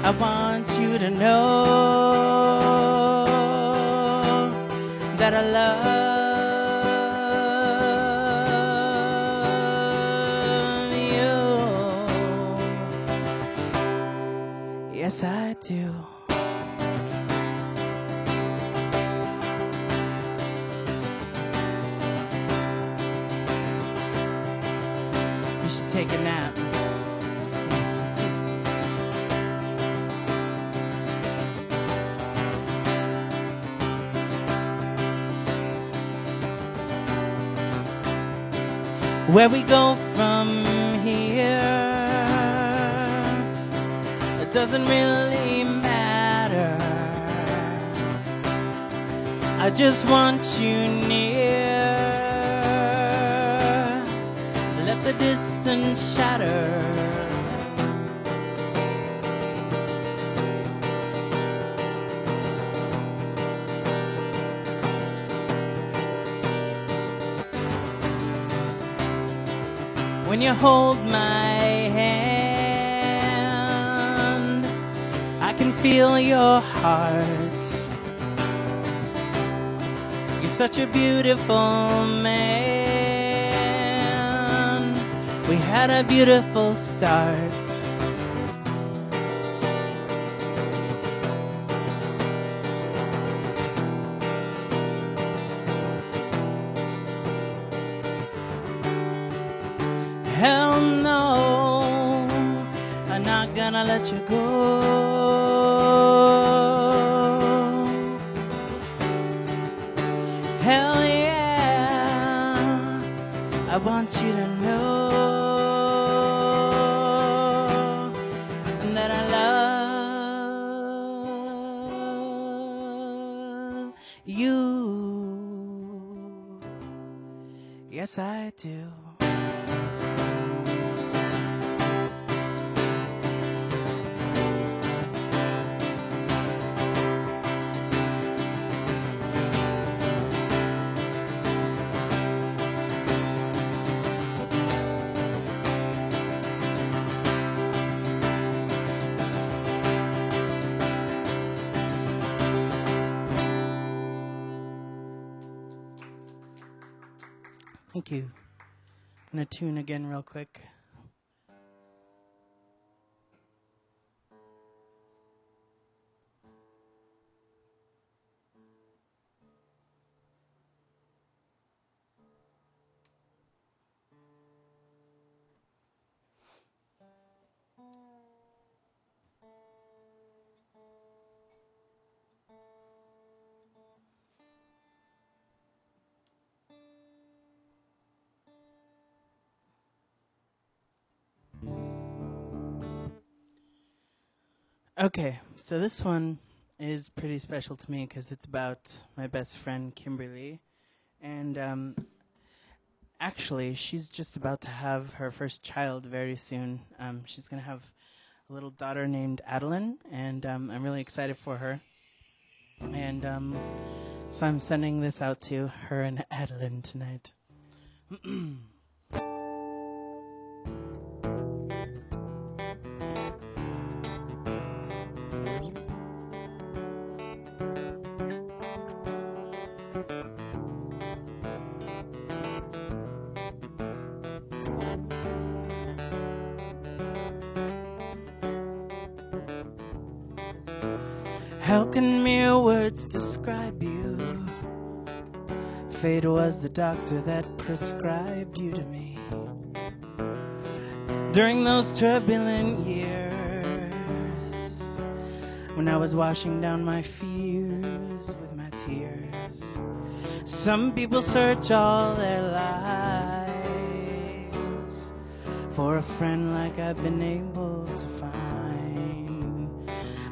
I want you to know that I love you. Yes, I do. You should take a nap. Where we go from here, it doesn't really matter. I just want you near. Let the distance shatter. When you hold my hand, I can feel your heart. You're such a beautiful man. We had a beautiful start. Hell no, gonna let you go. Hell yeah, I want you to know that I love you. Yes, I do. Thank you. I'm going to tune again real quick. Okay, so this one is pretty special to me because it's about my best friend, Kimberly. And actually, she's just about to have her first child very soon. She's going to have a little daughter named Adeline, and I'm really excited for her. And so I'm sending this out to her and Adeline tonight. How can mere words describe you? Fate was the doctor that prescribed you to me. During those turbulent years, when I was washing down my fears with my tears. Some people search all their lives for a friend like I've been able to find.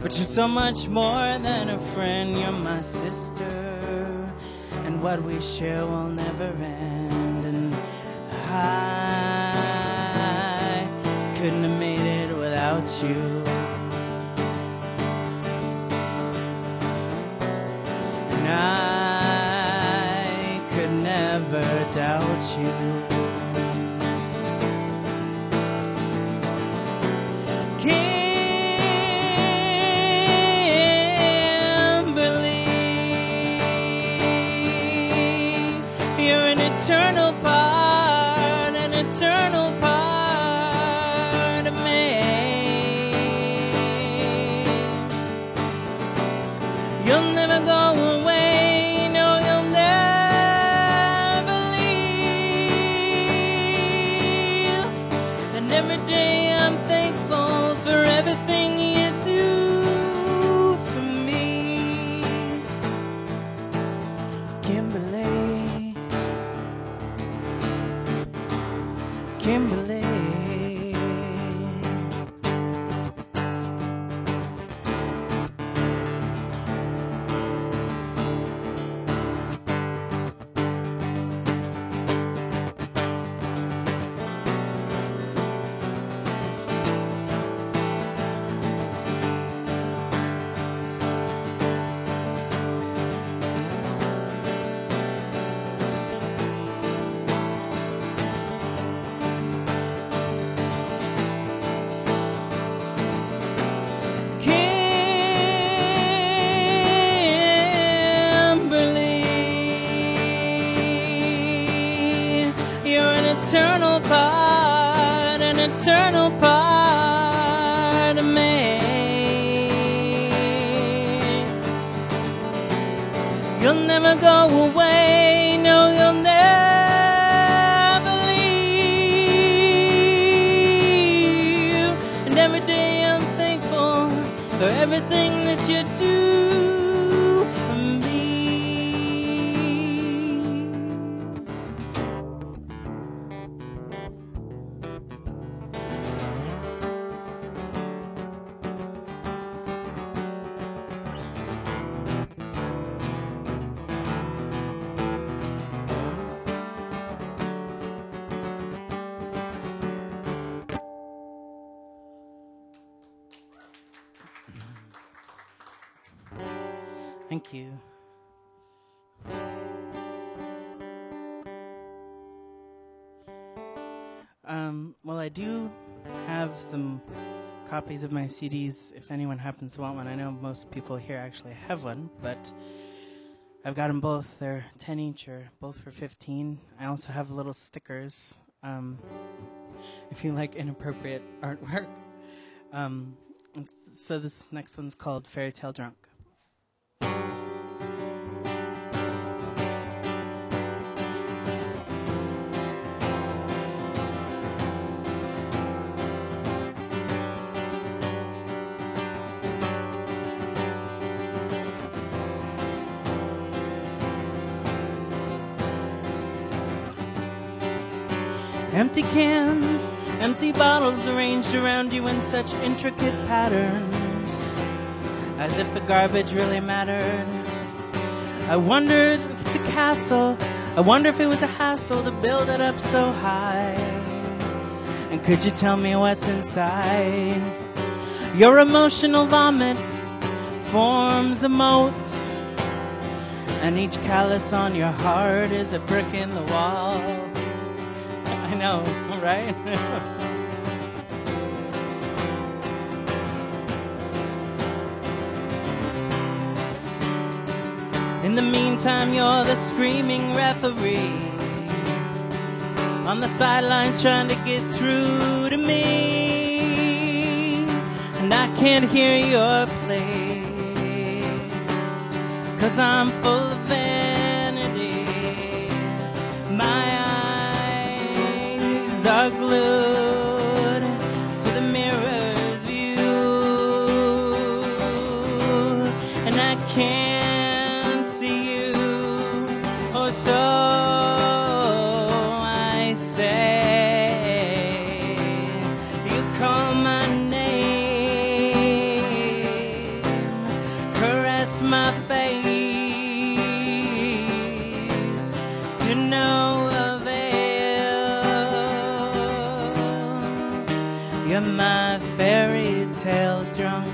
But you're so much more than a friend, you're my sister, and what we share will never end. And I couldn't have made it without you. And I could never doubt you. Eternal part, an eternal part of me. You'll never go away, no, you'll never leave. And every day I'm thankful for everything you do for me. Kimberly, Kimberly. Eternal part, an eternal part of me. You'll never go away, no, you'll never leave. And every day I'm grateful for everything that you do for me. Thank you. Well, I do have some copies of my CDs if anyone happens to want one. I know most people here actually have one, but I've got them both. They're 10 each, or both for 15. I also have little stickers if you like inappropriate artwork. So this next one's called Fairy Tale Drunk. Empty cans, empty bottles arranged around you in such intricate patterns, as if the garbage really mattered. I wondered if it's a castle, I wonder if it was a hassle to build it up so high. And could you tell me what's inside? Your emotional vomit forms a moat, and each callus on your heart is a brick in the wall. I know, right? In the meantime, you're the screaming referee on the sidelines trying to get through to me. And I can't hear your play, 'cause I'm full of vanity. My eyes are glued to the mirror's view, and I can't see you, or so I say. You call my name, caress my face, to no avail. You're my fairy tale drunk.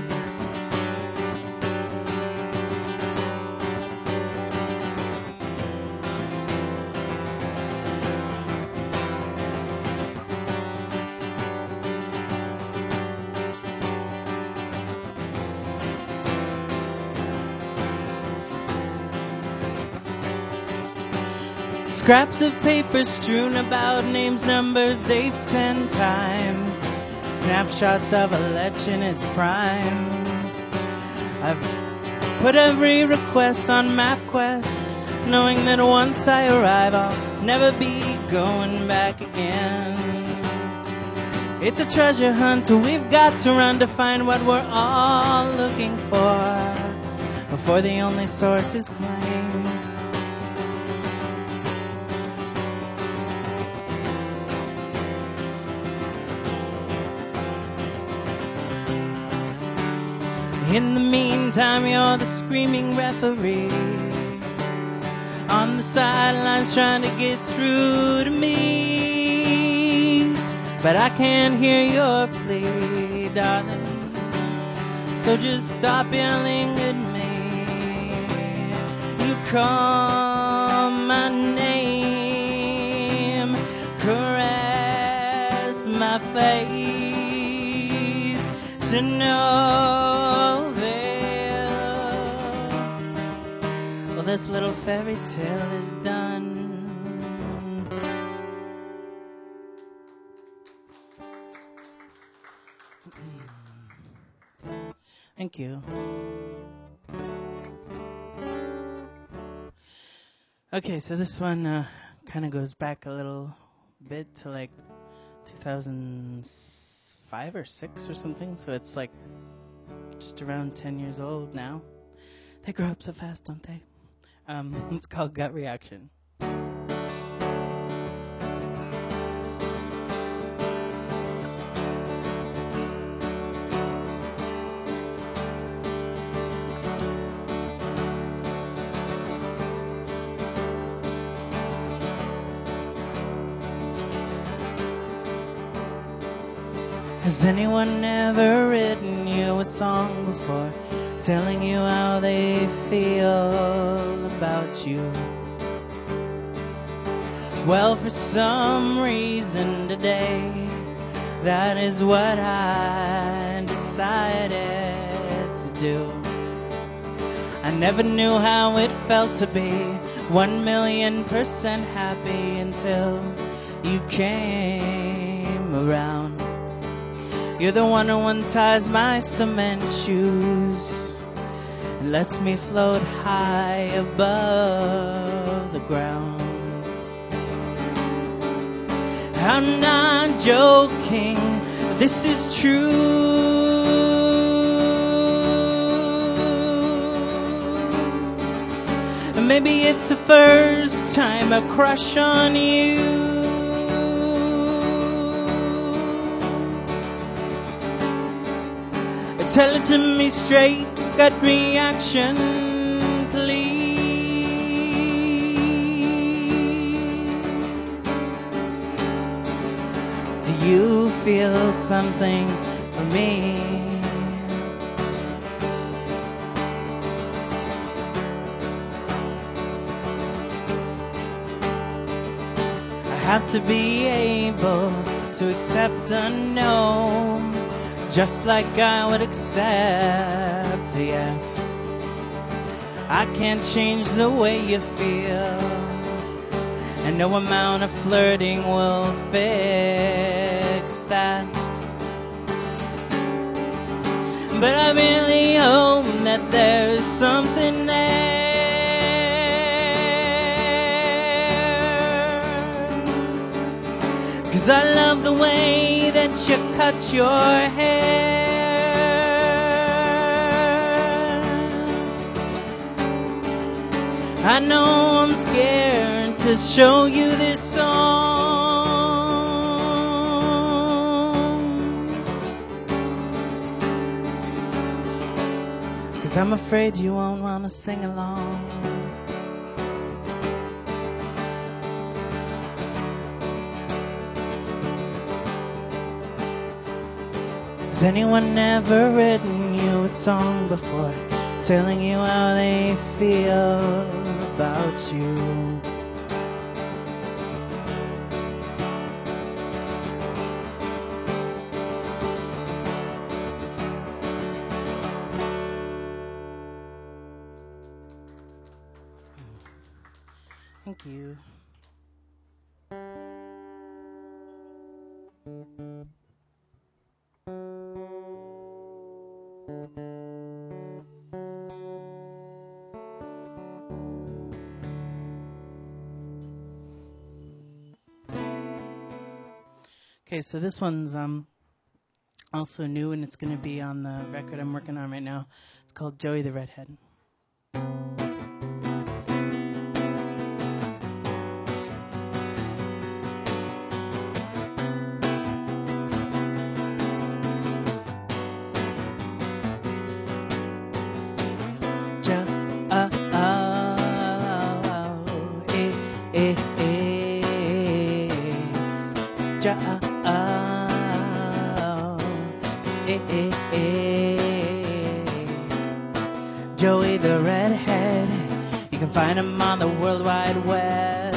Scraps of paper strewn about, names, numbers, date 10 times, snapshots of a lech in his prime. I've put every request on MapQuest, knowing that once I arrive I'll never be going back again. It's a treasure hunt, we've got to run to find what we're all looking for, before the only source is claimed. In the meantime, you're the screaming referee on the sidelines trying to get through to me. But I can't hear your plea, darling, so just stop yelling at me. You call my name, caress my face, to no avail. Well, this little fairy tale is done. Thank you. Okay, so this one kind of goes back a little bit to like 2005 or 6 or something. So it's like just around 10 years old now. They grow up so fast, don't they? It's called Gut Reaction. Has anyone ever written you a song before, telling you how they feel about you? Well, for some reason today, that is what I decided to do. I never knew how it felt to be 1,000,000% happy until you came around. You're the one who unties my cement shoes and lets me float high above the ground. I'm not joking, this is true. Maybe it's the first time I crush on you. Tell it to me straight, gut reaction, please. Do you feel something for me? I have to be able to accept a no, just like I would accept a yes. I can't change the way you feel, and no amount of flirting will fix that. But I really hope that there's something there, 'cause I love the way that you cut your hair. I know I'm scared to show you this song, 'cause I'm afraid you won't want to sing along. Has anyone ever written you a song before, telling you how they feel about you? Thank you. Okay, so this one's also new, and it's going to be on the record I'm working on right now. It's called Joey the Redhead. Joey the Redhead, you can find him on the World Wide Web.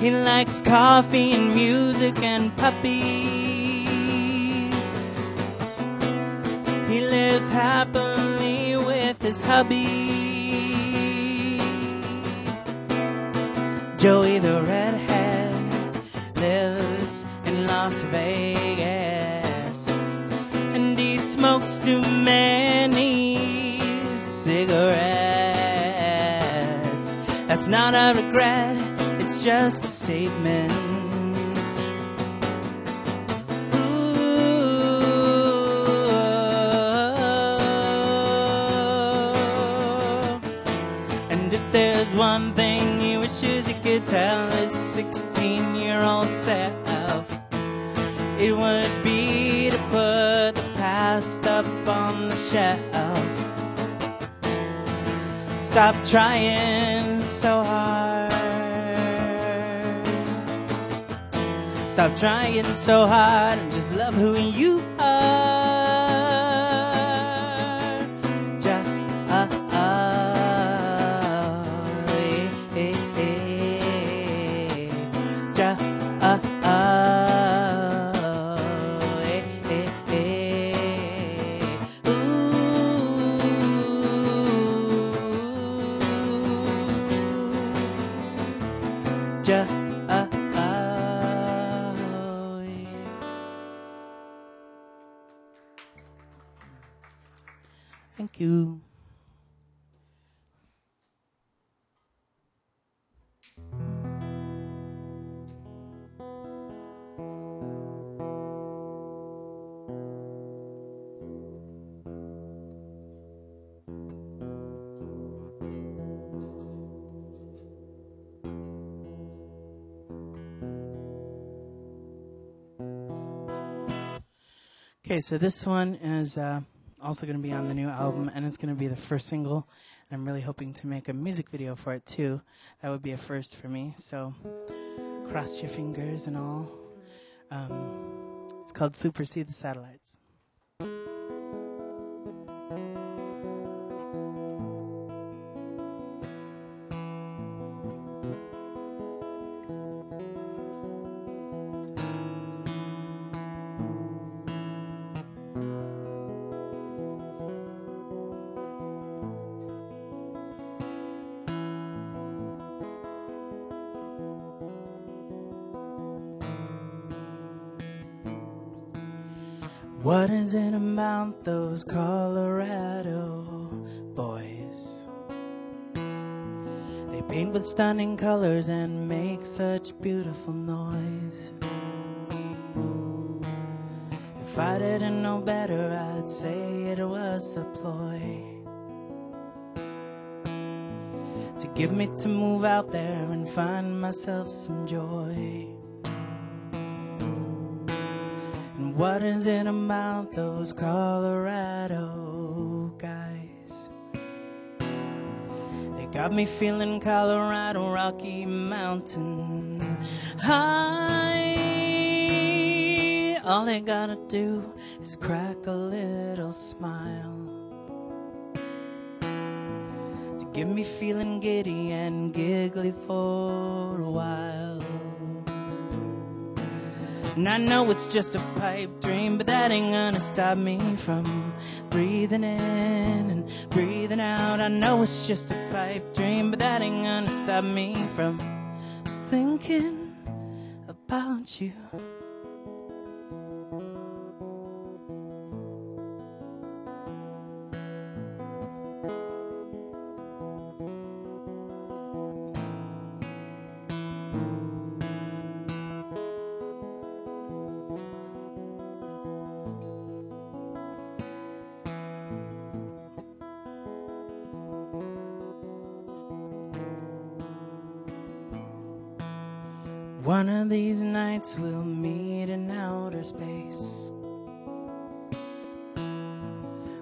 He likes coffee and music and puppies. He lives happily with his hubby. Joey the Redhead lives in Las Vegas, and he smokes too many cigarettes. That's not a regret, it's just a statement. Ooh, there's one thing he wishes he could tell his 16-year-old self, it would be to put the past up on the shelf. Stop trying so hard. Stop trying so hard and just love who you are. Ja, ja, ja, Thank you. Okay, so this one is also going to be on the new album, and it's going to be the first single. And I'm really hoping to make a music video for it too. That would be a first for me, so cross your fingers and all. It's called Supersede the Satellites. What is it about those Colorado boys? They paint with stunning colors and make such beautiful noise. If I didn't know better, I'd say it was a ploy to get me to move out there and find myself some joy. What is it about those Colorado guys? They got me feeling Colorado, Rocky Mountain high. All they gotta do is crack a little smile to get me feeling giddy and giggly for a while. And I know it's just a pipe dream, but that ain't gonna stop me from breathing in and breathing out. I know it's just a pipe dream, but that ain't gonna stop me from thinking about you. One of these nights we'll meet in outer space.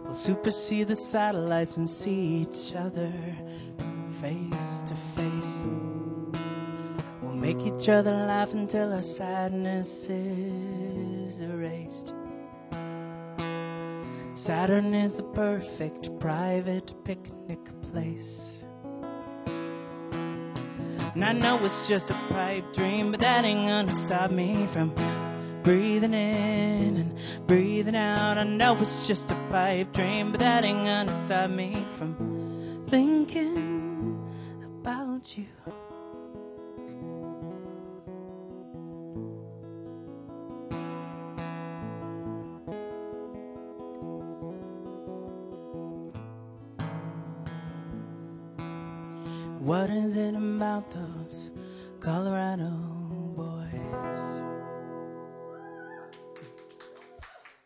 We'll supersede the satellites and see each other face to face. We'll make each other laugh until our sadness is erased. Saturn is the perfect private picnic place. And I know it's just a pipe dream, but that ain't gonna stop me from breathing in and breathing out. I know it's just a pipe dream, but that ain't gonna stop me from thinking about you. What is it about those Colorado boys?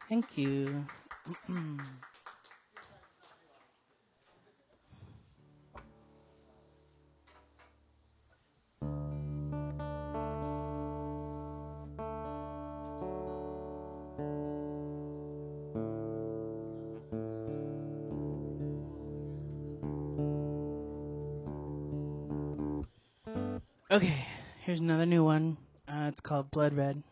Thank you. Okay, here's another new one. It's called Blood Red.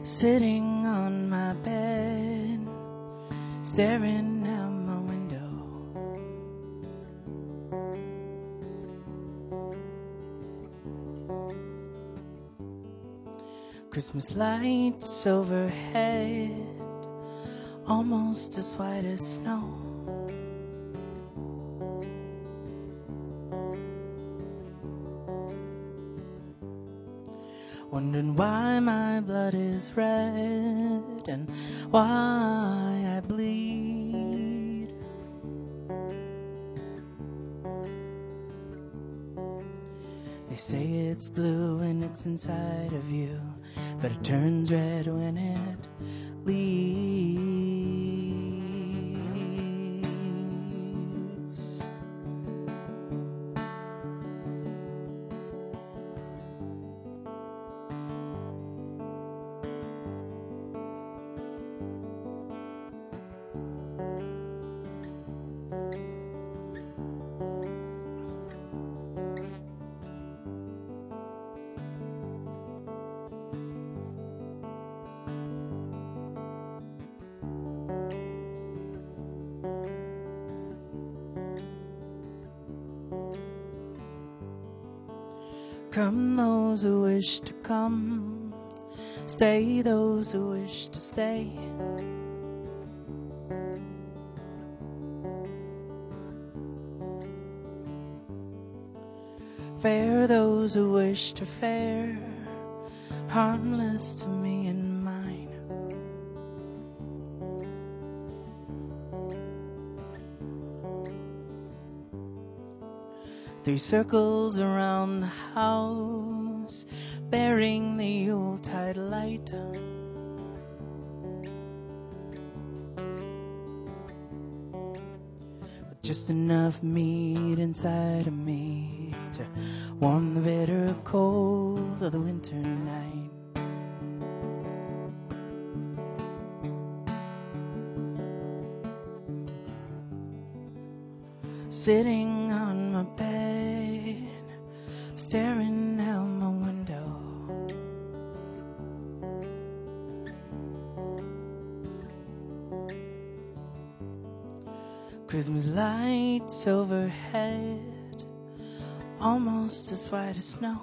Sitting on my bed, staring out my window. Christmas lights overhead, almost as white as snow. Wondering why my blood is red and why I bleed. They say it's blue when it's inside of you, but it turns red when it leaves. Come those who wish to come, stay those who wish to stay. Fare those who wish to fare, harmless to me and mine. Three circles around the house, bearing the Yuletide light. With just enough meat inside of me to warm the bitter cold of the winter night. Sitting on my bed, staring out my window. Christmas lights overhead, almost as white as snow.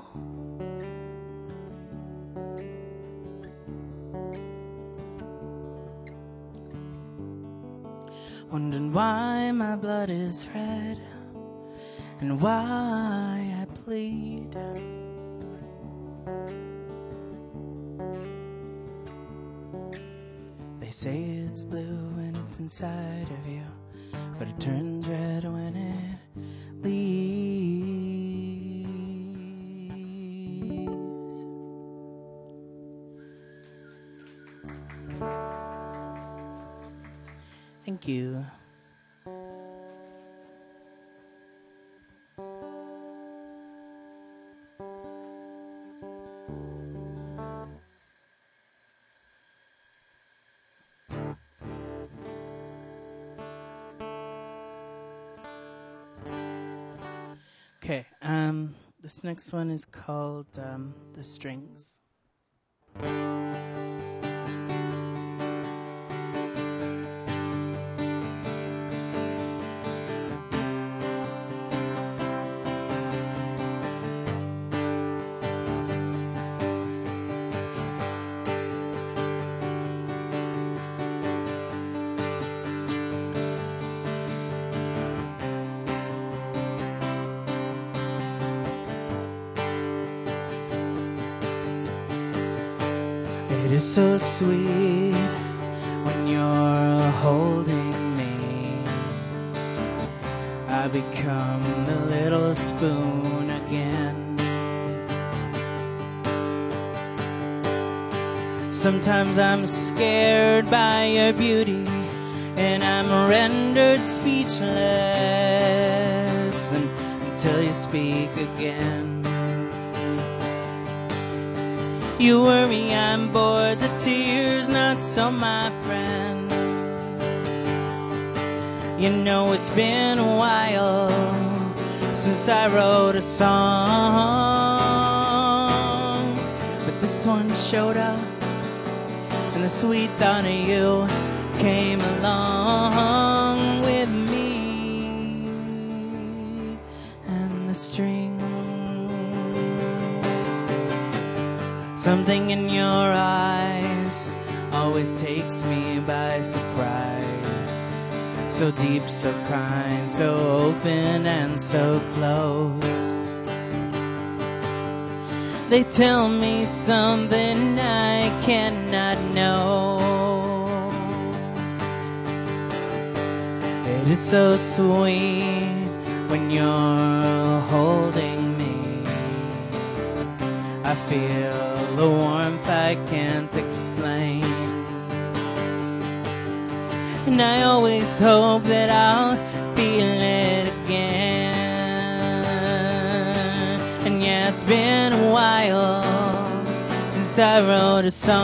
Wondering why my blood is red and why I bleed. They say it's blue when it's inside of you, but it turns red when it leaves. Thank you. Okay, this next one is called The Strings. It is so sweet when you're holding me. I become the little spoon again. Sometimes I'm scared by your beauty, and I'm rendered speechless until you speak again. You worry I'm bored to tears, not so, my friend. You know it's been a while since I wrote a song, but this one showed up, and the sweet thought of you came along with me. And the strings, something in your eyes always takes me by surprise. So deep, so kind, so open and so close. They tell me something I cannot know. It is so sweet when you're holding me. I feel a warmth I can't explain. And I always hope that I'll feel it again. And yeah, it's been a while since I wrote a song,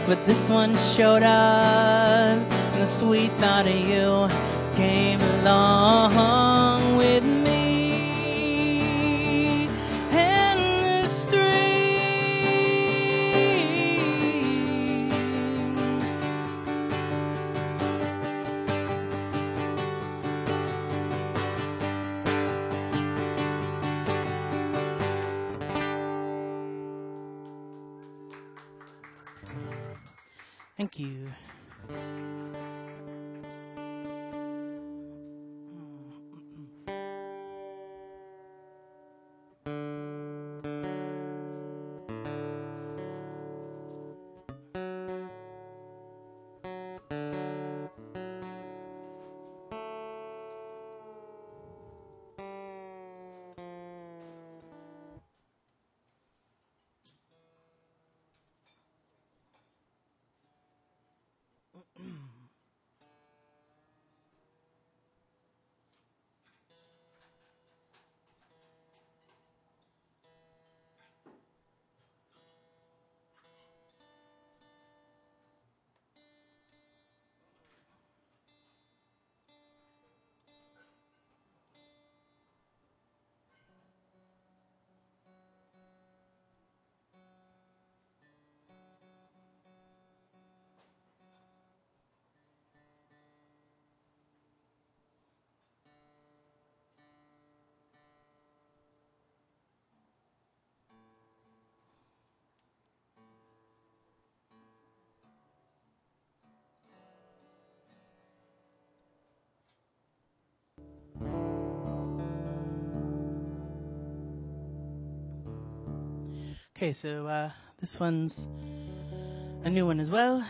but this one showed up, and the sweet thought of you came along with me. And the strings, thank you. Okay, so this one's a new one as well.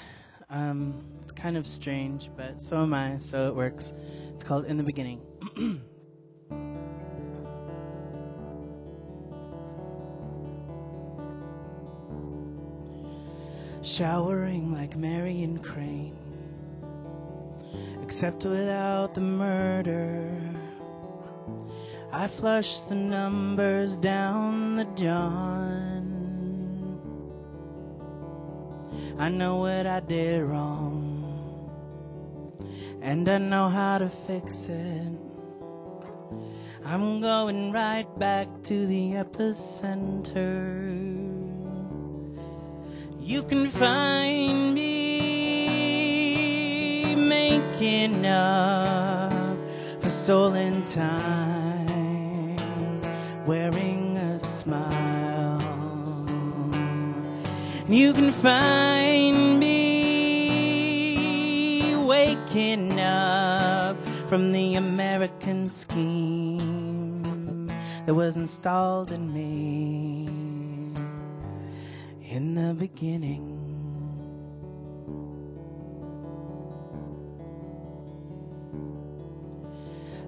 It's kind of strange, but so am I, so it works. It's called In the Beginning. Showering like Marion Crane, except without the murder. I flush the numbers down the John. I know what I did wrong, and I know how to fix it. I'm going right back to the epicenter. You can find me making up for stolen time, wearing a smile. You can find me waking up from the American scheme that was installed in me in the beginning.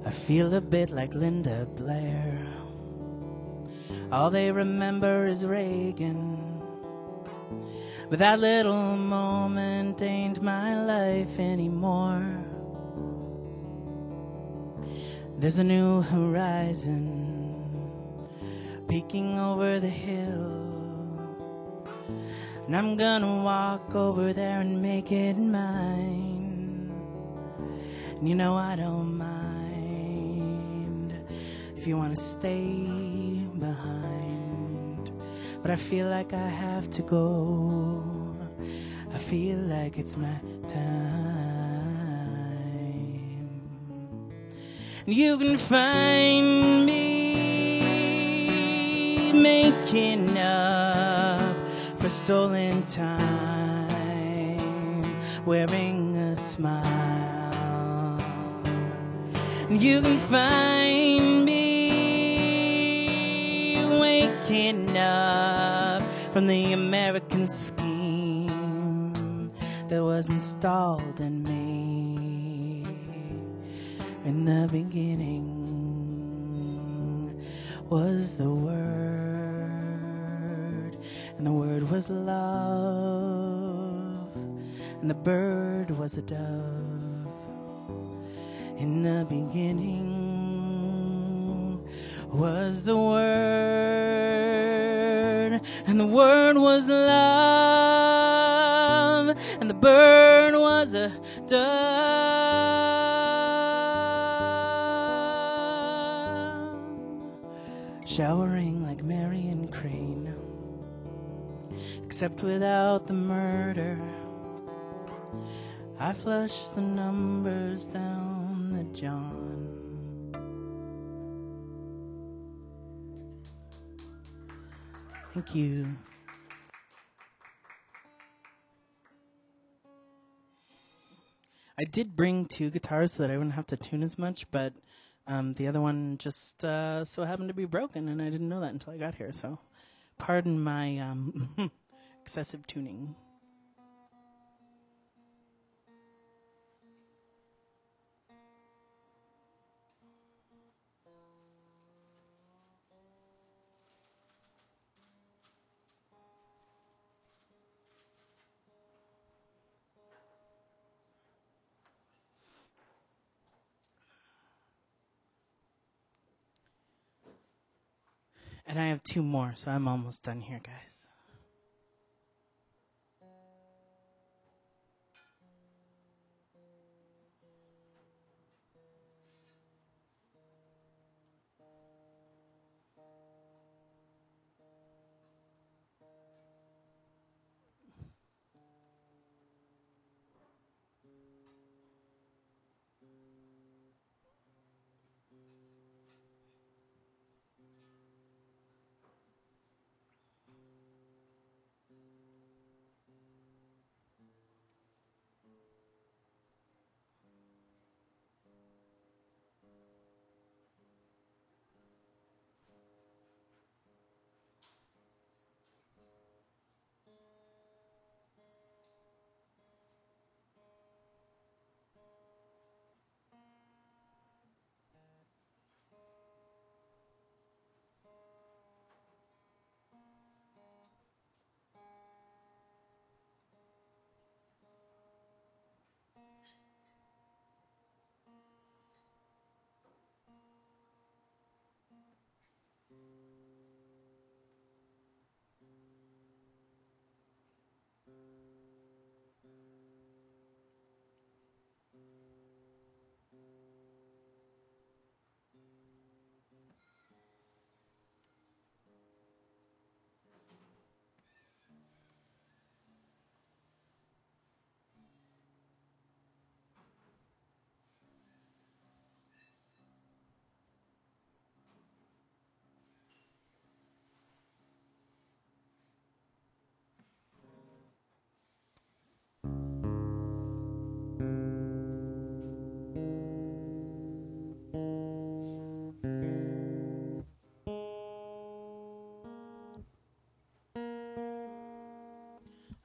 I feel a bit like Linda Blair, All they remember is Reagan. But that little moment ain't my life anymore. There's a new horizon peeking over the hill, and I'm gonna walk over there and make it mine. And you know I don't mind if you wanna stay behind, but I feel like I have to go. I feel like it's my time. You can find me making up for stolen time, wearing a smile. You can find me waking up from the American scheme that was installed in me in the beginning. Was the Word, and the Word was love, and the bird was a dove. In the beginning was the Word, and the Word was love, and the bird was a dove. Showering like Marion Crane, except without the murder. I flush the numbers down the John. Thank you. I did bring two guitars so that I wouldn't have to tune as much, but the other one just so happened to be broken, and I didn't know that until I got here, so pardon my excessive tuning. And I have two more, so I'm almost done here, guys.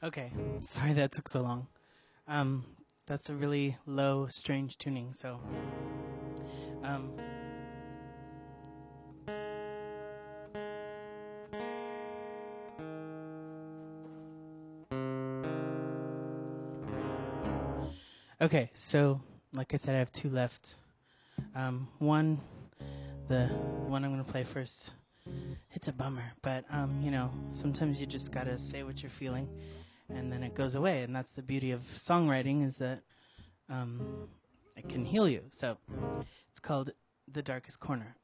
Okay, sorry that took so long. That's a really low, strange tuning, so Okay, so like I said, I have two left. One, the one I'm going to play first, it's a bummer, but sometimes you just got to say what you're feeling and then it goes away, and that's the beauty of songwriting, is that it can heal you. So it's called The Darkest Corner.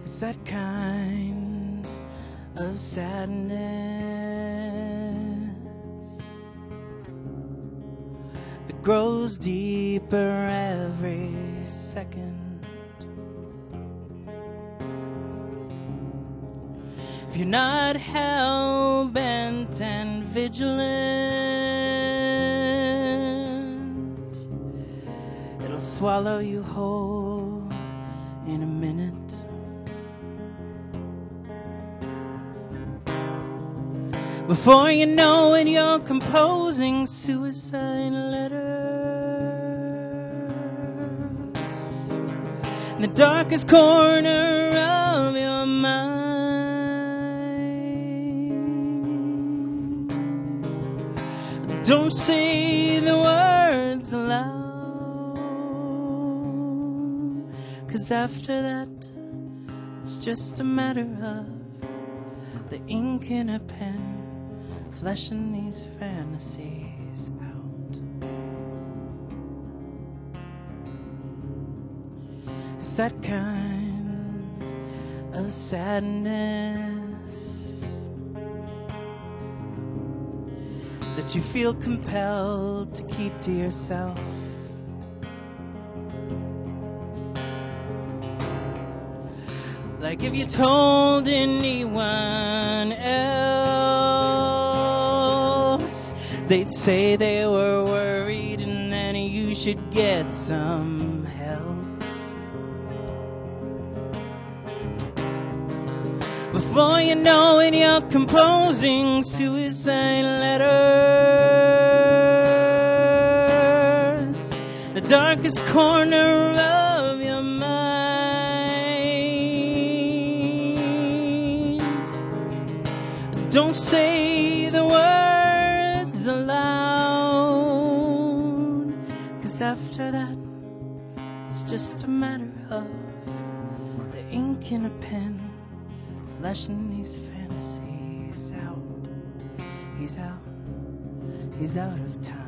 It's that kind of sadness that grows deeper every second. If you're not hell-bent and vigilant, it'll swallow you whole in a minute. Before you know it, you're composing suicide letters in the darkest corner of your mind. Don't say the words aloud, 'cause after that, it's just a matter of the ink in a pen, fleshing these fantasies out. It's that kind of sadness that you feel compelled to keep to yourself. Like if you told anyone else, they'd say they were worried and then you should get some help. Before you know it, you're composing suicide letters, the darkest corner of your mind. Don't say the words aloud, 'cause after that, it's just a matter of the ink in a pen, fleshing these fantasies out. He's out of time.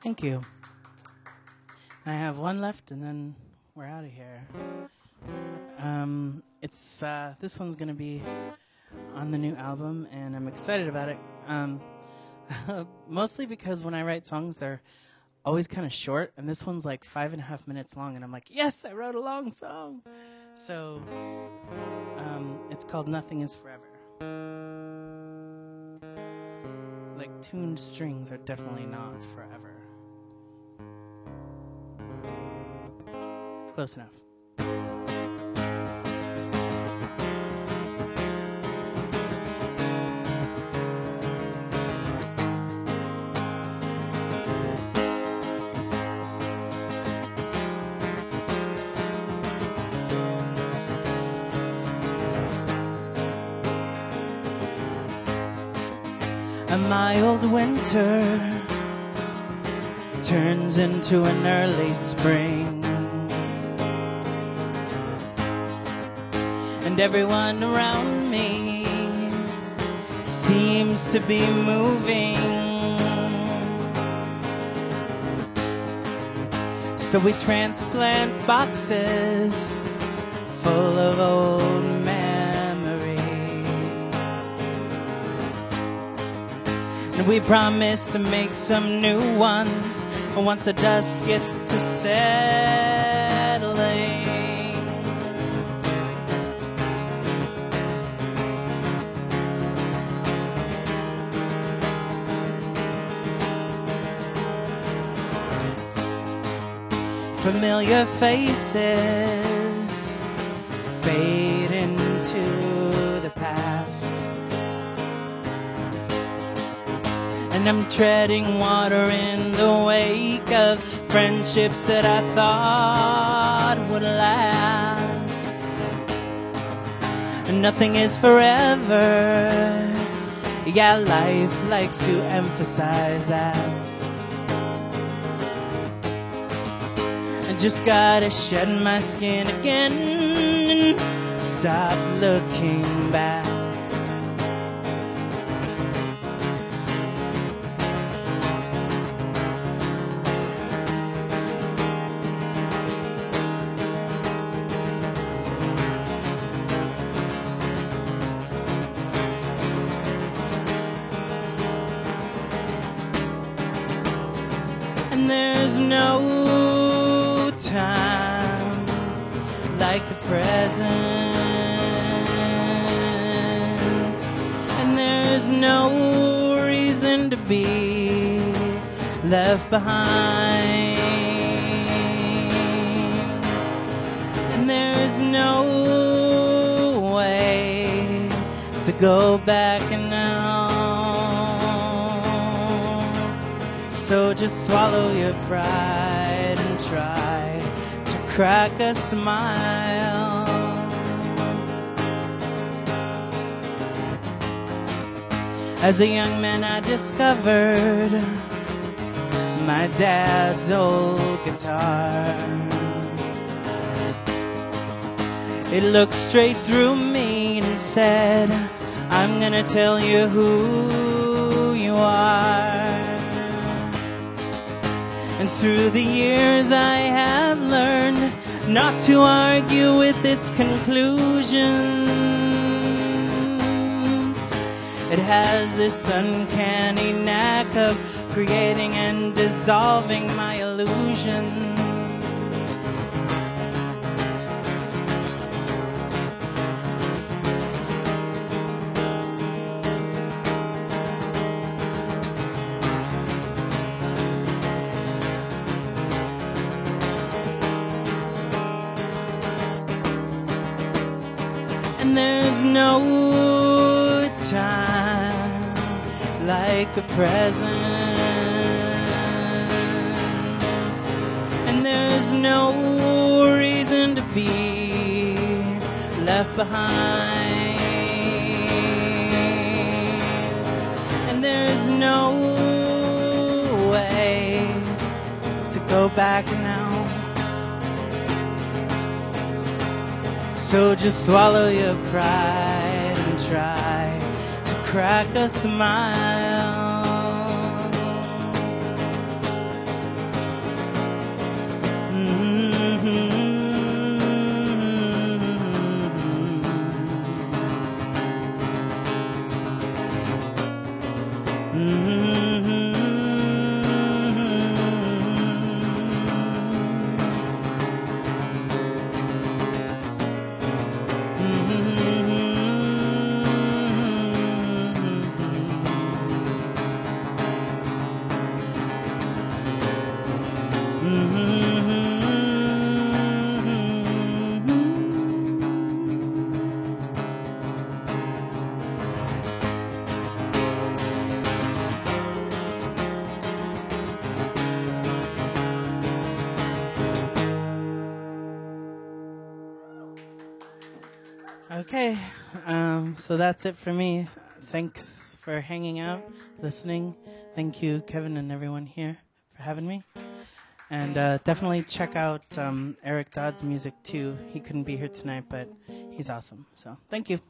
Thank you. I have one left, and then we're out of here. This one's gonna be on the new album, and I'm excited about it. Mostly because when I write songs, they're always kind of short, and this one's like 5.5 minutes long, and I'm like, yes, I wrote a long song. So it's called Nothing Is Forever. Like tuned strings are definitely not forever. Close enough. A mild winter turns into an early spring, and everyone around me seems to be moving. So we transplant boxes full of old memories. And we promise to make some new ones once the dust gets to settling. Familiar faces fade into the past, and I'm treading water in the wake of friendships that I thought would last. And nothing is forever. Yeah, life likes to emphasize that. I just gotta shed my skin again and stop looking back. And there's no time like the present, and there's no reason to be left behind, and there's no way to go back now. So just swallow your pride and try to crack a smile. As a young man I discovered my dad's old guitar. It looked straight through me and said, I'm gonna tell you who you are. And through the years I have learned not to argue with its conclusions. It has this uncanny knack of creating and dissolving my illusions. And there's no time like the present, and there's no reason to be left behind, and there's no way to go back now. So just swallow your pride and try to crack a smile. Okay, so that's it for me. Thanks for hanging out, listening. Thank you, Kevin, and everyone here for having me. And definitely check out Eric Dodd's music, too. He couldn't be here tonight, but he's awesome. So thank you.